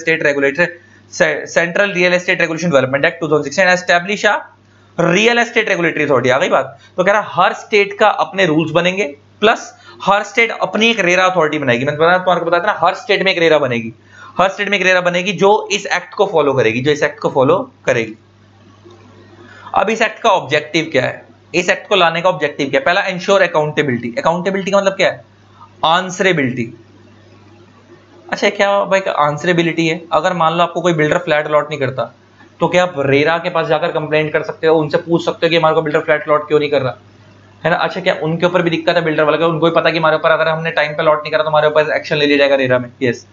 real estate regulation development act 2016 and establish a real estate regulatory authority. आ गई बात? तो कह रहा है हर स्टेट का अपने रूल्स बनेंगे, प्लस हर स्टेट अपनी एक रेरा अथॉरिटी बनाएगी। मैंने तुम्हारे बताया था ना, हर स्टेट में एक रेरा बनेगी, हर स्टेट में एक रेरा बनेगी जो इस एक्ट को फॉलो करेगी, जो इस एक्ट को फॉलो करेगी। अब इस एक्ट का ऑब्जेक्टिव क्या है? इस एक्ट को लाने का ऑब्जेक्टिव क्या है? पहला, इंश्योर अकाउंटेबिलिटी। अकाउंटेबिलिटी का मतलब क्या है? आंसरेबिलिटी। अच्छा, क्या भाई आंसरेबिलिटी है? अगर मान लो आपको कोई बिल्डर फ्लैट अलॉट नहीं करता, तो क्या आप रेरा के पास जाकर कंप्लेंट कर सकते हो, उनसे पूछ सकते हो कि हमारे को बिल्डर फ्लैट अलॉट क्यों नहीं कर रहा है ना? अच्छा, क्या उनके ऊपर भी दिक्कत है बिल्डर वाले का? उनको भी पता कि हमारे ऊपर अगर हमने टाइम पे अलॉट नहीं करा तो हमारे ऊपर एक्शन ले लिया जाएगा रेरा में। यस।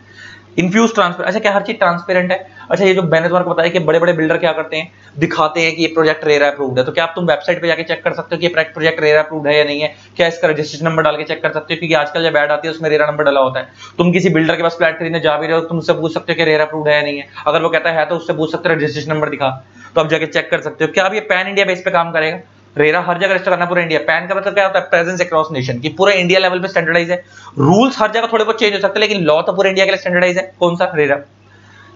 Infuse transparent. अच्छा, क्या हर चीज ट्रांसपेरेंट है? अच्छा, ये जो मैंने तुम्हारे को बताया कि बड़े बड़े बिल्डर क्या करते हैं, दिखाते हैं कि ये प्रोजेक्ट रेरा अप्रूव्ड है, तो क्या आप तुम वेबसाइट पे जाके चेक कर सकते हो कि ये प्रोजेक्ट रेरा अप्रूव्ड है या नहीं है? क्या इसका रजिस्ट्रेशन नंबर डाल के चेक कर सकते हो? क्योंकि आजकल जब ऐड आती है उसमें रेरा नंबर डाला होता है। तुम किसी बिल्डर के पास फ्लैट खरीदने जा भी रहे हो, तुम उससे पूछ सकते हो कि रेरा अप्रूव्ड है या नहीं है। अगर वो कहता है तो उससे पूछ सकते हो रजिस्ट्रेशन नंबर दिखा, तो आप जाके चेक कर सकते हो। क्या अब ये पैन इंडिया बेस पे काम करेगा? रेरा हर जगह रजिस्टर करना पूरा इंडिया। पैन का मतलब क्या होता है? प्रेजेंस अक्रॉस नेशन, कि पूरा इंडिया लेवल पे स्टैंडर्डाइज है। रूल्स हर जगह थोड़े बहुत चेंज हो सकते हैं, लेकिन लॉ तो पूरे इंडिया के लिए स्टैंडर्डाइज है। कौन सा? रेरा।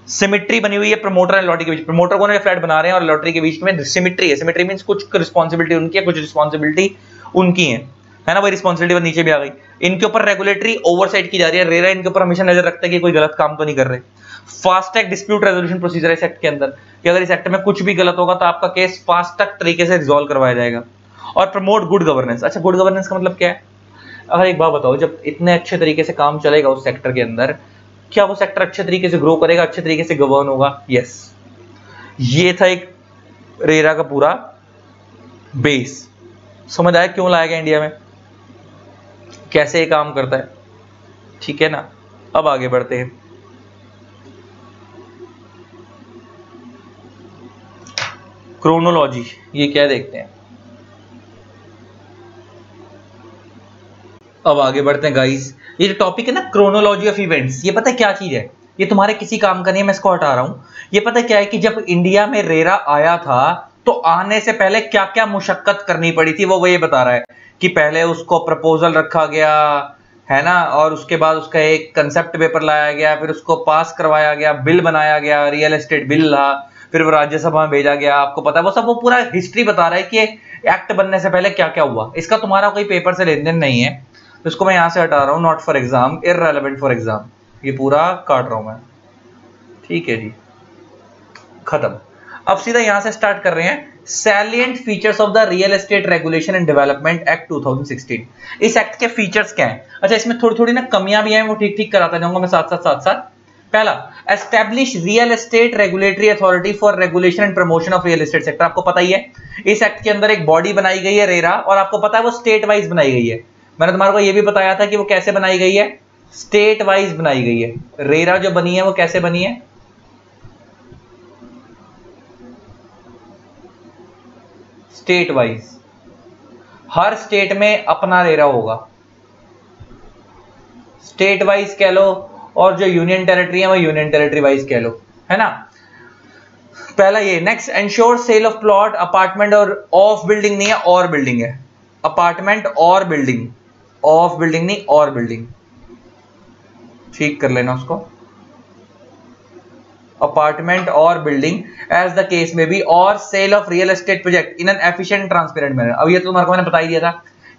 सिमेट्री बनी हुई है प्रमोटर और लॉटरी के बीच। प्रमोटर कौन है? फ्लैट बना रहे हैं, और लॉटरी के बीच में सिमेट्री है। सिमेट्री मींस कुछ रिस्पांसिबिलिटी उनकी है, कुछ रिस्पांसिबिलिटी उनकी है ना? वही रिस्पांसिबिलिटी पर नीचे भी आ गई। इनके ऊपर रेगुलेटरी ओवरसाइट की जा रही है। रेरा इनके ऊपर हमेशा नजर रखता है कि कोई गलत काम तो नहीं कर रहे। Fast track dispute resolution procedure है इस एक्ट के अंदर, कि अगर इस एक्ट में कुछ भी गलत होगा तो आपका केस फास्ट ट्रैक तरीके से रिजॉल्व करवाया जाएगा। और प्रमोट गुड गवर्नेंस। अच्छा, गुड गवर्नेंस का मतलब क्या है? अगर एक बात बताओ, जब इतने अच्छे तरीके से काम चलेगा उस सेक्टर के अंदर, क्या वो सेक्टर अच्छे तरीके से ग्रो करेगा, अच्छे तरीके से गवर्न होगा? यस। ये था एक रेरा का पूरा बेस। समझ आया क्यों लाया गया इंडिया में, कैसे ये काम करता है? ठीक है ना? अब आगे बढ़ते हैं। क्रोनोलॉजी, ये क्या देखते हैं। अब आगे बढ़ते हैं गाइस। ये जो टॉपिक है ना, क्रोनोलॉजी ऑफ इवेंट्स, ये पता है क्या चीज है? ये तुम्हारे किसी काम का नहीं है, मैं इसको हटा रहा हूं। ये पता है क्या है कि जब इंडिया में रेरा आया था तो आने से पहले क्या क्या मुशक्कत करनी पड़ी थी, वो ये बता रहा है कि पहले उसको प्रपोजल रखा गया है ना, और उसके बाद उसका एक कंसेप्ट पेपर लाया गया, फिर उसको पास करवाया गया, बिल बनाया गया, रियल एस्टेट बिल रहा, फिर वो राज्यसभा में भेजा गया। आपको पता है वो सब, वो पूरा हिस्ट्री बता रहा है कि एक्ट बनने से पहले क्या क्या हुआ। इसका तुम्हारा कोई पेपर से लेन देन नहीं है, तो इसको मैं यहां से हटा रहा हूं। Not for exam, irrelevant for exam, ये पूरा काट रहा हूं मैं। ठीक है जी, खत्म। अब सीधा यहां से स्टार्ट कर रहे हैं। Salient features of the real estate regulation and development act 2016। इस एक्ट के फीचर्स क्या हैं? अच्छा, इसमें थोड़ी थोड़ी ना कमियां भी हैं, वो ठीक ठीक कराता जाऊंगा मैं साथ साथ। पहला, establish real estate regulatory authority for regulation and promotion of real estate sector. आपको पता ही है इस एक्ट के अंदर एक बॉडी बनाई गई है रेरा, और आपको पता है वो स्टेट वाइज बनाई गई है। मैंने तुम्हारे को ये भी बताया था कि वो कैसे बनाई गई है, स्टेट वाइज बनाई गई है। रेरा जो बनी है वो कैसे बनी है? State wise. हर स्टेट में अपना रेरा होगा, स्टेट वाइज कह लो, और जो यूनियन टेरिटरी है वो यूनियन टेरिटरी वाइज कह लो। है ना। पहला ये। Next, ensure sale of plot, apartment और ऑफ बिल्डिंग नहीं है, और बिल्डिंग है, अपार्टमेंट और बिल्डिंग, ऑफ बिल्डिंग नहीं और बिल्डिंग, ठीक कर लेना उसको, अपार्टमेंट और building as the case may be, और sale of real estate project in an efficient transparent manner. अब ये तो तुम्हारे को मैंने बता ही दिया था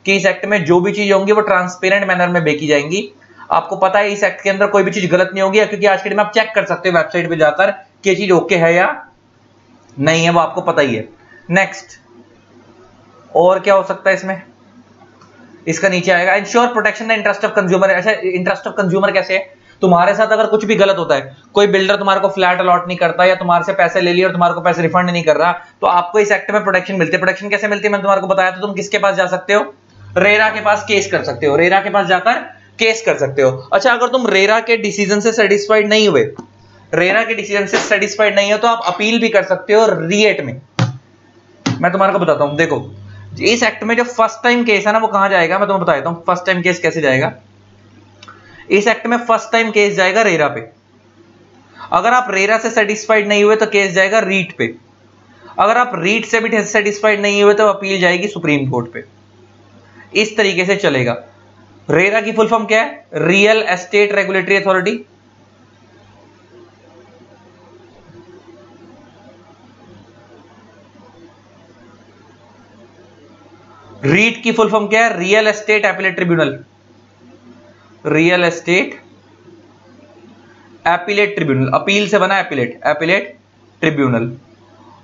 कि इस एक्ट में जो भी चीज होंगी वो ट्रांसपेरेंट मैनर में बेची जाएंगी। आपको पता है इस एक्ट के अंदर कोई भी चीज गलत नहीं होगी, क्योंकि आज के दिन में आप चेक कर सकते हो वेबसाइट पे जाकर कि ये चीज ओके है या नहीं है, वो आपको पता ही है। नेक्स्ट, और क्या हो सकता है इसमें, इसका नीचे आएगा ensure protection the interest of consumer. अच्छा, इंटरेस्ट ऑफ कंज्यूमर कैसे है, तुम्हारे साथ अगर कुछ भी गलत होता है, कोई बिल्डर तुम्हारे को फ्लैट अलॉट नहीं करता या तुम्हारे से पैसे ले लिए और तुम्हारे को पैसे रिफंड नहीं कर रहा, तो आपको इस एक्ट में प्रोटेक्शन मिलती है। प्रोटेक्शन कैसे मिलती है मैंने तुम्हारे को बताया, तो तुम किसके पास जा सकते हो, रेरा के पास केस कर सकते हो, रेरा के पास जाकर केस कर सकते हो। अच्छा, अगर तुम रेरा के डिसीजन से सेटिस्फाइड नहीं हुए, रेरा के डिसीजन से सेटिस्फाइड नहीं हो, तो आप अपील भी कर सकते हो रीएट में। मैं तुम्हारे को बताता हूं, देखो इस एक्ट में जो फर्स्ट टाइम केस है ना वो कहां जाएगा, मैं तुम्हें बताता हूं फर्स्ट टाइम केस कैसे जाएगा। इस एक्ट में फर्स्ट टाइम केस जाएगा रेरा पे। अगर आप रेरा से सेटिस्फाइड नहीं हुए तो केस जाएगा रीट पे। अगर आप रीट से भी सेटिस्फाइड नहीं हुए तो अपील जाएगी सुप्रीम कोर्ट पे। इस तरीके से चलेगा। रेरा की फुल फॉर्म क्या है, real estate regulatory authority. REAT की फुल फॉर्म क्या है, real estate appellate tribunal, real estate appellate tribunal, appeal से बना एपिलेट, एपिलेट ट्रिब्यूनल।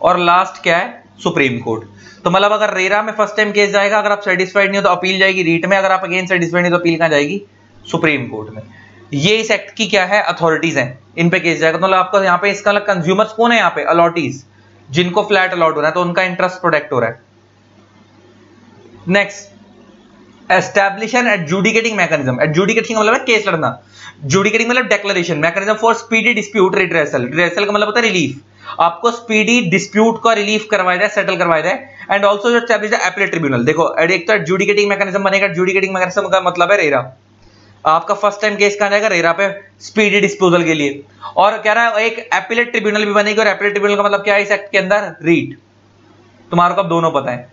और लास्ट क्या है, सुप्रीम कोर्ट। तो मतलब अगर रेरा में फर्स्ट टाइम केस जाएगा, अगर आप सेटिस्फाइड नहीं हो तो अपील जाएगी रीट में, अगर आप अगेन सेटिस्फाइड नहीं तो अपील कहां जाएगी, सुप्रीम कोर्ट में। ये इस एक्ट की क्या है, अथॉरिटीज हैं, इन पे केस जाएगा। तो मतलब आपको यहाँ पे इसका कंज्यूमर्स कौन है, यहाँ पे अलॉटीज, जिनको फ्लैट अलॉट हो रहा है तो उनका इंटरेस्ट प्रोटेक्ट हो रहा है। Next, establish N adjudicating mechanism. Adjudicating मतलब है केस लड़ना, जुडिकेटिंग मतलब declaration, mechanism for speedy dispute redressal. Redressal का मतलब होता है रिलीफ, आपको स्पीडी डिस्प्यूट का रिलीफ करवाया जाए, सेटल करवाया जाए। एंड ऑल्सो जो एस्टैब्लिश एपिलेट ट्रिब्यूनल। देखो एक तो एडजुडिकेटिंग मैकेनिज्म बनेगा, एडजुडिकेटिंग मैकेनिज्म का मतलब है रेरा। आपका फर्स्ट टाइम केस कहां जाएगा, रेरा पे, स्पीडी डिस्पोजल के लिए। और कह रहा है एक एपिलेट ट्रिब्यूनल भी बनेगी, और एपिलेट ट्रिब्यूनल का मतलब क्या है इस एक्ट के अंदर, रीट। तुम्हारे को अब दोनों पता है,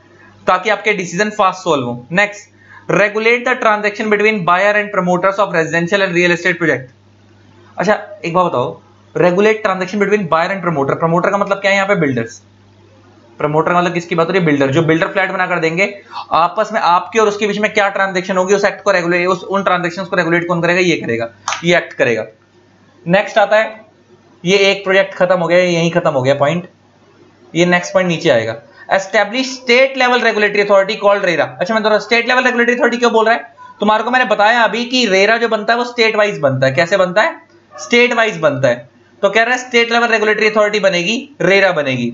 ताकि आपके डिसीजन फास्ट सॉल्व हो। Next, regulate the transaction between buyer and promoters of residential and real estate project. अच्छा एक बात बताओ, regulate transaction between buyer and promoter. Promoter का मतलब क्या है यहाँ पे, बिल्डर्स। प्रमोटर मतलब किसकी बात हो रही है, बिल्डर। जो बिल्डर फ्लैट बनाकर देंगे, आपस में आपके और उसके बीच में क्या ट्रांजैक्शन होगी, उस एक्ट को रेगुलेट, उन ट्रांजैक्शंस को रेगुलेट कौन करेगा, ये करेगा, ये एक्ट करेगा। नेक्स्ट आता है, ये एक प्रोजेक्ट खत्म हो गया, यही खत्म हो गया पॉइंट। ये नेक्स्ट पॉइंट नीचे आएगा, establish state level regulatory authority called RERA. अच्छा मैं स्टेट लेवल रेगुलेटरी अथॉरिटी क्यों बोल रहा है, तुम्हारे को मैंने बताया अभी कि रेरा जो बनता है वो स्टेट वाइज बनता है। कैसे बनता है, स्टेट वाइज बनता है। तो कह रहा है स्टेट लेवल रेगुलेटरी अथॉरिटी बनेगी, रेरा बनेगी।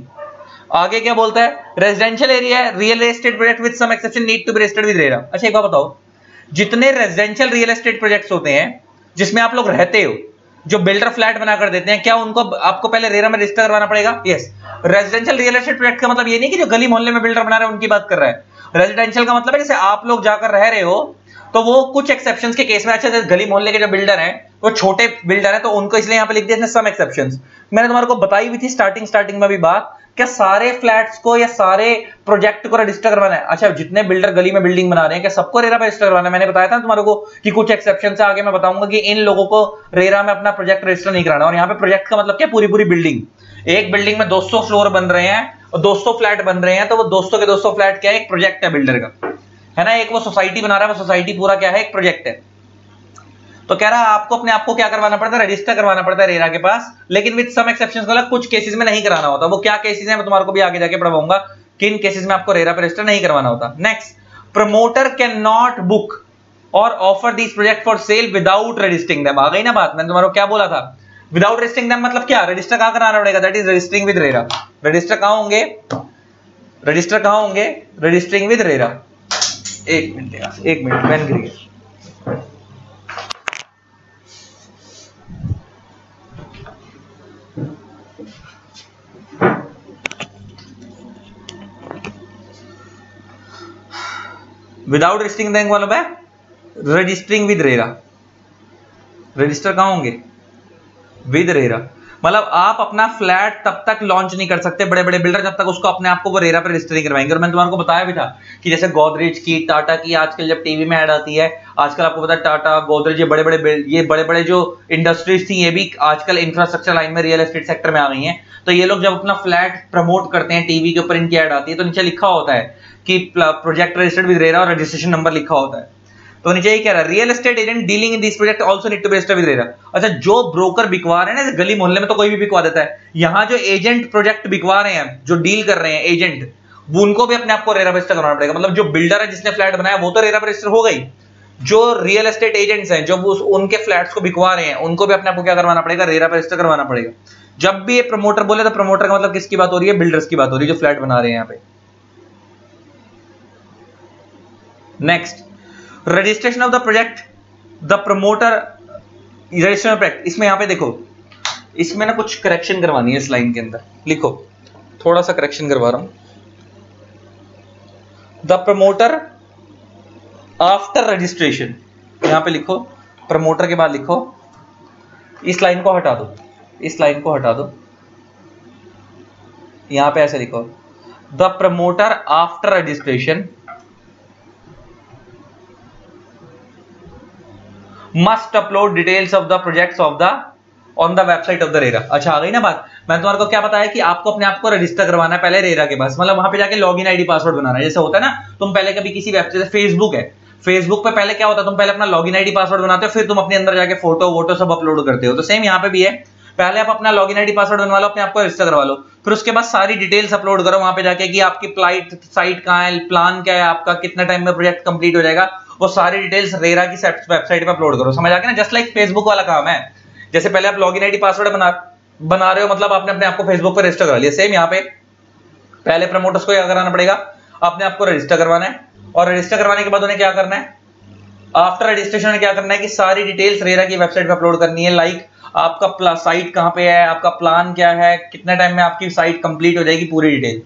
आगे क्या बोलता है, residential area real estate project with some exception need to be registered with RERA. अच्छा एक बात बताओ, जितने रेजिडेंशियल रियल एस्टेट प्रोजेक्ट्स होते हैं जिसमें आप लोग रहते हो, जो बिल्डर फ्लैट बना कर देते हैं, क्या उनको आपको पहले रेरा में रजिस्टर करवाना पड़ेगा? Yes. Residential real estate project का मतलब ये नहीं कि जो गली मोहल्ले में बिल्डर बना रहे हैं उनकी बात कर रहा है। रेजिडेंशियल का मतलब है जैसे आप लोग जाकर रह रहे हो, तो वो कुछ एक्सेप्शंस के केस में, अच्छा गली मोहल्ले के जो बिल्डर हैं वो छोटे बिल्डर हैं, तो उनको इसलिए यहाँ पे लिख दिया सम एक्सेप्शंस। मैंने तुम्हारे को बताई भी थी स्टार्टिंग में भी बात, क्या सारे फ्लैट्स को या सारे प्रोजेक्ट को रजिस्टर करवाना है? अच्छा जितने बिल्डर गली में बिल्डिंग बना रहे हैं क्या सबको रेरा पे रजिस्टर करवाना है? मैंने बताया था तुम्हारे को कि कुछ एक्सेप्शन है, आगे मैं बताऊंगा कि इन लोगों को रेरा में अपना प्रोजेक्ट रजिस्टर नहीं कराना। और यहाँ पे प्रोजेक्ट का मतलब क्या, पूरी बिल्डिंग। एक बिल्डिंग में 200 फ्लोर बन रहे हैं और 200 फ्लैट बन रहे हैं, तो वो 200 के 200 फ्लैट क्या है, एक प्रोजेक्ट है बिल्डर का, है ना। एक वो सोसाइटी बना रहा है, वो सोसाइटी पूरा क्या है, एक प्रोजेक्ट है। तो कह रहा है आपको अपने आप को क्या करवाना पड़ता है, रजिस्टर करवाना पड़ता है रेरा के पास, लेकिन विद सम एक्सेप्शंस, मतलब कुछ केसेस में नहीं कराना होता। वो क्या केसेस हैं मैं तुम्हारे को भी आगे जाके पढ़वाऊंगा, किन केसेस में आपको रेरा पे रजिस्टर नहीं करवाना होता। Next, promoter can not book और offer this project for sale without registering them. आ गई ना बात, मैंने तुम्हारे को क्या बोला था, विदाउट रजिस्टरिंग देम मतलब क्या, रजिस्टर कहां कराना पड़ेगा, that is registering with RERA. Register कहां होंगे, रजिस्टर कहां होंगे, रजिस्टरिंग विद रेरा। एक मिनट यार, एक मिनट, पेन गिर गया। विदाउट रजिस्टरिंग देंगे मतलब है रजिस्टरिंग विद रेरा। रजिस्टर कहां होंगे, विद रेरा। मतलब आप अपना फ्लैट तब तक लॉन्च नहीं कर सकते बड़े बड़े बिल्डर, जब तक उसको अपने आप को रेरा पे रजिस्टर नहीं करवाएंगे। और मैंने तुम्हारे को बताया भी था कि जैसे गोदरेज की, टाटा की, आजकल जब टीवी में ऐड आती है, आजकल आपको पता है टाटा, गोदरेज, ये बड़े बड़े जो इंडस्ट्रीज थी ये भी आजकल इंफ्रास्ट्रक्चर लाइन में, रियल एस्टेट सेक्टर में आ गई हैं। तो ये लोग जब अपना फ्लैट प्रमोट करते हैं, टीवी के ऊपर इनकी ऐड आती है, तो नीचे लिखा होता है कि प्रोजेक्ट रजिस्टर्ड विद रेरा और रजिस्ट्रेशन नंबर लिखा होता है। तो नीचे ये कह रहा है real estate agent dealing in this project also need to be registered with RERA. अच्छा, जो ब्रोकर बिकवा रहे हैं ना, गली मोहल्ले में तो कोई भी बिकवा देता है, यहां जो एजेंट प्रोजेक्ट बिकवा रहे हैं, जो डील कर रहे हैं एजेंट, वो उनको भी अपने आप को रेरा रजिस्टर करवाना पड़ेगा। मतलब जो बिल्डर है जिसने फ्लैट बनाया वो तो रेरा रजिस्टर हो गई, जो रियल एस्टेट एजेंट्स हैं जो उनके फ्लैट्स को बिकवा रहे हैं उनको भी अपने आप को क्या करवाना पड़ेगा, रेरा रजिस्टर करवाना पड़ेगा। जब भी ये प्रमोटर बोले तो प्रमोटर का मतलब किसकी बात हो रही है, बिल्डर्स की बात हो रही है जो फ्लैट बना रहे हैं यहाँ पे। Next, registration of the project, the promoter registration of project. इसमें यहां पे देखो, इसमें ना कुछ करेक्शन करवानी है इस लाइन के अंदर, लिखो, थोड़ा सा करेक्शन करवा रहा हूं। द प्रमोटर आफ्टर रजिस्ट्रेशन, यहां पे लिखो, प्रमोटर के बाद लिखो, इस लाइन को हटा दो, इस लाइन को हटा दो, यहां पे ऐसे लिखो, the promoter after registration must upload details of the projects of the on the website of the RERA. अच्छा, आ गई ना बात। मैं तुम्हारे को क्या बताया कि आपको अपने आप को रजिस्टर करवाना है पहले रेरा के पास, मतलब वहां पे जाके लॉगिन आईडी पासवर्ड बनाना है। जैसे होता है ना, तुम पहले कभी किसी वेबसाइट, फेसबुक है, फेसबुक पे पहले क्या होता है, तुम पहले अपना लॉगिन आईडी पासवर्ड बनाते हो, फिर तुम अपने अंदर जाके फोटो वोटो सब अपलोड करते हो। तो सेम यहाँ पे भी है, पहले आप अपना लॉगिन आईडी पासवर्ड बनवा लो, अपने आप को रजिस्टर करवा लो, फिर उसके बाद सारी डिटेल्स अपलोड करो वहां पे जाके कि आपकी फ्लाइट साइट कहाँ है, प्लान क्या है आपका, कितना टाइम में प्रोजेक्ट कंप्लीट हो जाएगा, वो सारी डिटेल्स रेरा की वेबसाइट पे अपलोड करो। समझ आ गया ना, जस्ट लाइक फेसबुक वाला काम है। जैसे पहले आप लॉगिन आईडी पासवर्ड बना रहे हो, मतलब आपने अपने आप को फेसबुक पर रजिस्टर करा लिया। सेम यहाँ पे पहले प्रमोटर्स को क्या कराना पड़ेगा, अपने आप को रजिस्टर करवाना है, और रजिस्टर करवाने के बाद उन्हें क्या करना है, आफ्टर रजिस्ट्रेशन क्या करना है कि सारी डिटेल्स रेरा की वेबसाइट पे अपलोड करनी है। लाइक आपका साइट कहां पे है, आपका प्लान क्या है, कितने टाइम में आपकी साइट कंप्लीट हो जाएगी, पूरी detail.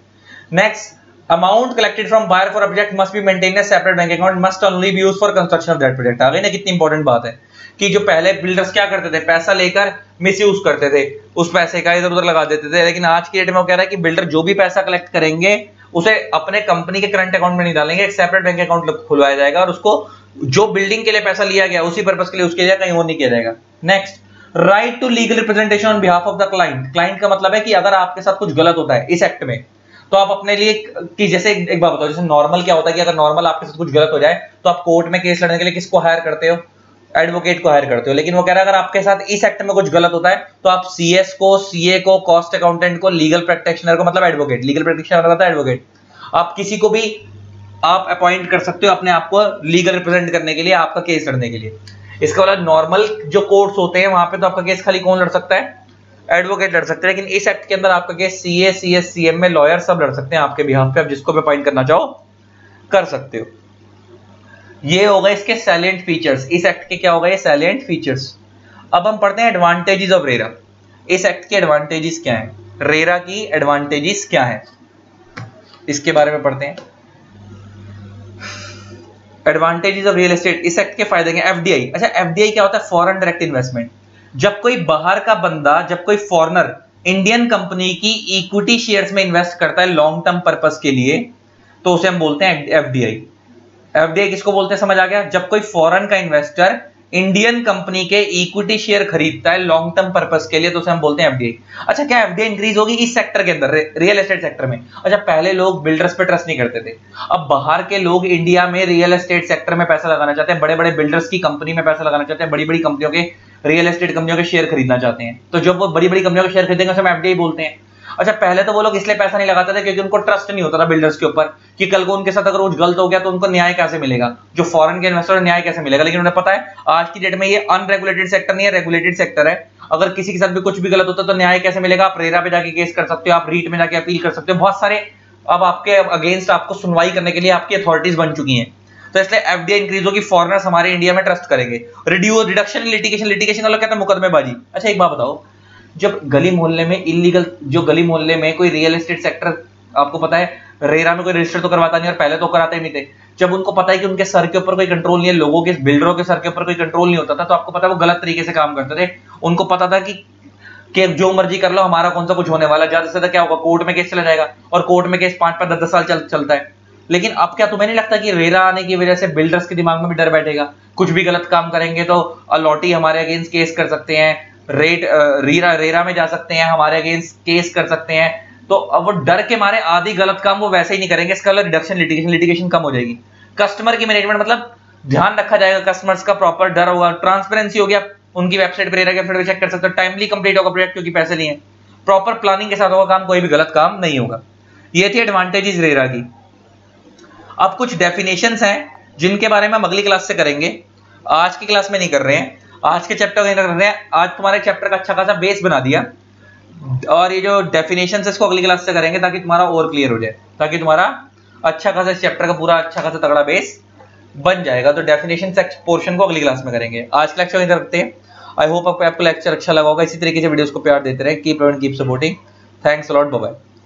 Next, amount collected from buyer for project must be maintain a separate bank account, must only be used for construction of that project. आ गई ना कितनी इंपॉर्टेंट बात है कि जो पहले बिल्डर्स क्या करते थे, पैसा लेकर मिसयूज करते थे, उस पैसे का इधर उधर लगा देते थे। लेकिन आज की डेट में वो कह रहा है कि बिल्डर जो भी पैसा कलेक्ट करेंगे उसे अपने कंपनी के करंट अकाउंट में नहीं डालेंगे, एक सेपरेट बैंक अकाउंट खुलवाया जाएगा, और उसको जो बिल्डिंग के लिए पैसा लिया गया उसी पर्पस के लिए उसके लिए कहीं और नहीं किया जाएगा। Next, right to legal representation on behalf of the client. Client का मतलब है कि अगर आपके साथ कुछ गलत होता है इस एक्ट में, तो आप अपने लिए कि जैसे एक बात बताओ, जैसे नॉर्मल क्या होता है कि अगर नॉर्मल आपके साथ कुछ गलत हो जाए तो आप कोर्ट में केस लड़ने के लिए किसको हायर करते हो, एडवोकेट को हायर करते हो। लेकिन वो कह रहा है अगर आपके साथ इस एक्ट में कुछ गलत होता है तो आप सीएस को, सीए को, कॉस्ट अकाउंटेंट को, लीगल प्रैक्टिशनर को, मतलब एडवोकेट, लीगल प्रैक्टिशनर होता है एडवोकेट, आप किसी को भी आप अपॉइंट कर सकते हो अपने आप को लीगल रिप्रेजेंट करने के लिए, आपका केस लड़ने के लिए। इसका मतलब नॉर्मल जो कोर्ट्स होते हैं वहां पे तो आपका केस खाली कौन लड़ सकता है, एडवोकेट लड़ सकते हैं। लेकिन इस एक्ट के अंदर आपका केस सीए, सीएस, सीएम में लॉयर सब लड़ सकते हैं आपके बिहाफ पे, आप जिसको भी अपॉइंट करना चाहो कर सकते हो। ये होगा इसके सैलिएंट फीचर्स, इस एक्ट के क्या होगा, ये सैलिएंट फीचर्स। अब हम पढ़ते हैं एडवांटेजेस ऑफ रेरा। इस एक्ट के एडवांटेजेस क्या हैं, रेरा की एडवांटेजेस क्या हैं, इसके बारे में पढ़ते हैं। एडवांटेजेस ऑफ रियल एस्टेट, इस एक्ट के फायदे क्या, एफडीआई। अच्छा, एफडीआई क्या होता है, फॉरेन डायरेक्ट इन्वेस्टमेंट। जब कोई बाहर का बंदा, जब कोई फॉरेनर इंडियन कंपनी की इक्विटी शेयर्स में इन्वेस्ट करता है लॉन्ग टर्म पर्पस के लिए, तो उसे हम बोलते हैं एफडीआई। एफडीआई किसको बोलते हैं, समझ आ गया, जब कोई फॉरेन का इन्वेस्टर इंडियन कंपनी के इक्विटी शेयर खरीदता है लॉन्ग टर्म पर्पस के लिए, तो उसे हम बोलते हैं एफडीआई। अच्छा, क्या एफडीआई इंक्रीज होगी इस सेक्टर के अंदर, रियल एस्टेट सेक्टर में? अच्छा, पहले लोग बिल्डर्स पे ट्रस्ट नहीं करते थे, अब बाहर के लोग इंडिया में रियल एस्टेट सेक्टर में पैसा लगाना चाहते हैं, बड़े बड़े बिल्डर्स की कंपनी में पैसा लगाना चाहते हैं, बड़ी बड़ी कंपनियों के, रियल एस्टेट कंपनियों के शेयर खरीदना चाहते हैं। तो जब वो बड़ी बड़ी कंपनियों के शेयर खरीदेंगे उसे हम एफडीआई बोलते हैं। अच्छा, पहले तो वो लोग इसलिए पैसा नहीं लगाते थे क्योंकि उनको ट्रस्ट नहीं होता था बिल्डर्स के ऊपर कि कल को उनके साथ अगर कुछ गलत हो गया तो उनको न्याय कैसे मिलेगा, जो फॉरेन के इन्वेस्टर न्याय कैसे मिलेगा। लेकिन उन्हें पता है आज की डेट में ये अनरेगुलेटेड सेक्टर नहीं है, रेगुलेटेड सेक्टर है। अगर किसी के साथ भी कुछ भी गलत होता है तो न्याय कैसे मिलेगा, आप रेरा पे जाके केस कर सकते हो, आप रीट में जाके अपील कर सकते हो, बहुत सारे अब आपके अगेंस्ट आपको सुनवाई करने के लिए आपकी अथॉरिटीज बन चुकी हैं। तो इसलिए एफडीआई इंक्रीज होगी, फॉरेनर्स हमारे इंडिया में ट्रस्ट करेंगे। रिडक्शन लिटिगेशन, लिटिगेशन वाला कहते हैं मुकदमेबाजी। अच्छा, एक बात बताओ, जब गली मोहल्ले में इलीगल, जो गली मोहल्ले में कोई रियल एस्टेट सेक्टर, आपको पता है रेरा में कोई रजिस्टर तो करवाता नहीं, और पहले तो कराते नहीं थे, जब उनको पता है कि उनके सर के ऊपर कोई कंट्रोल नहीं है, लोगों के, बिल्डरों के सर के ऊपर कोई कंट्रोल नहीं होता था, तो आपको पता है वो गलत तरीके से काम करते थे। उनको पता था कि कि जो मर्जी कर लो, हमारा कौन सा कुछ होने वाला, ज्यादा से ज्यादा क्या होगा, कोर्ट में केस चला जाएगा, और कोर्ट में केस 5-5 10-10 साल चलता है। लेकिन अब क्या तुम्हें नहीं लगता कि रेरा आने की वजह से बिल्डर्स के दिमाग में भी डर बैठेगा, कुछ भी गलत काम करेंगे तो अलॉटी हमारे अगेंस्ट केस कर सकते हैं, रेरा में जा सकते हैं, हमारे अगेंस्ट केस कर सकते हैं। तो अब वो डर के मारे आधी गलत काम वो वैसे ही नहीं करेंगे, इसका रिडक्शन लिटिगेशन कम हो जाएगी। कस्टमर की मैनेजमेंट मतलब ध्यान रखा जाएगा, कस्टमर्स का प्रॉपर डर होगा, ट्रांसपेरेंसी हो गया, उनकी वेबसाइट पर रेरा की वेबसाइट पे चेक कर सकते हो, टाइमली कंप्लीट होगा प्रोजेक्ट क्योंकि पैसे नहीं है, प्रॉपर प्लानिंग के साथ होगा काम, कोई भी गलत काम नहीं होगा। ये थी एडवांटेजेस रेरा की। अब कुछ डेफिनेशंस हैं जिनके बारे में हम अगली क्लास से करेंगे, आज की क्लास में नहीं कर रहे हैं, आज के चैप्टर में कर रहे हैं। आज तुम्हारे चैप्टर का अच्छा खासा बेस बना दिया, और ये जो डेफिनेशंस है इसको अगली क्लास से करेंगे ताकि तुम्हारा और क्लियर हो जाए, ताकि तुम्हारा अच्छा खासा इस चैप्टर का पूरा अच्छा खासा तगड़ा बेस बन जाएगा। तो डेफिनेशन पोर्शन को अगली क्लास में करेंगे। आज का लेक्चर इधर रखते हैं। आई होप आपको लेक्चर अच्छा लगा होगा। इसी तरीके से वीडियोस को प्यार देते रहे। Keep learning, keep supporting. Thanks a lot, bye bye.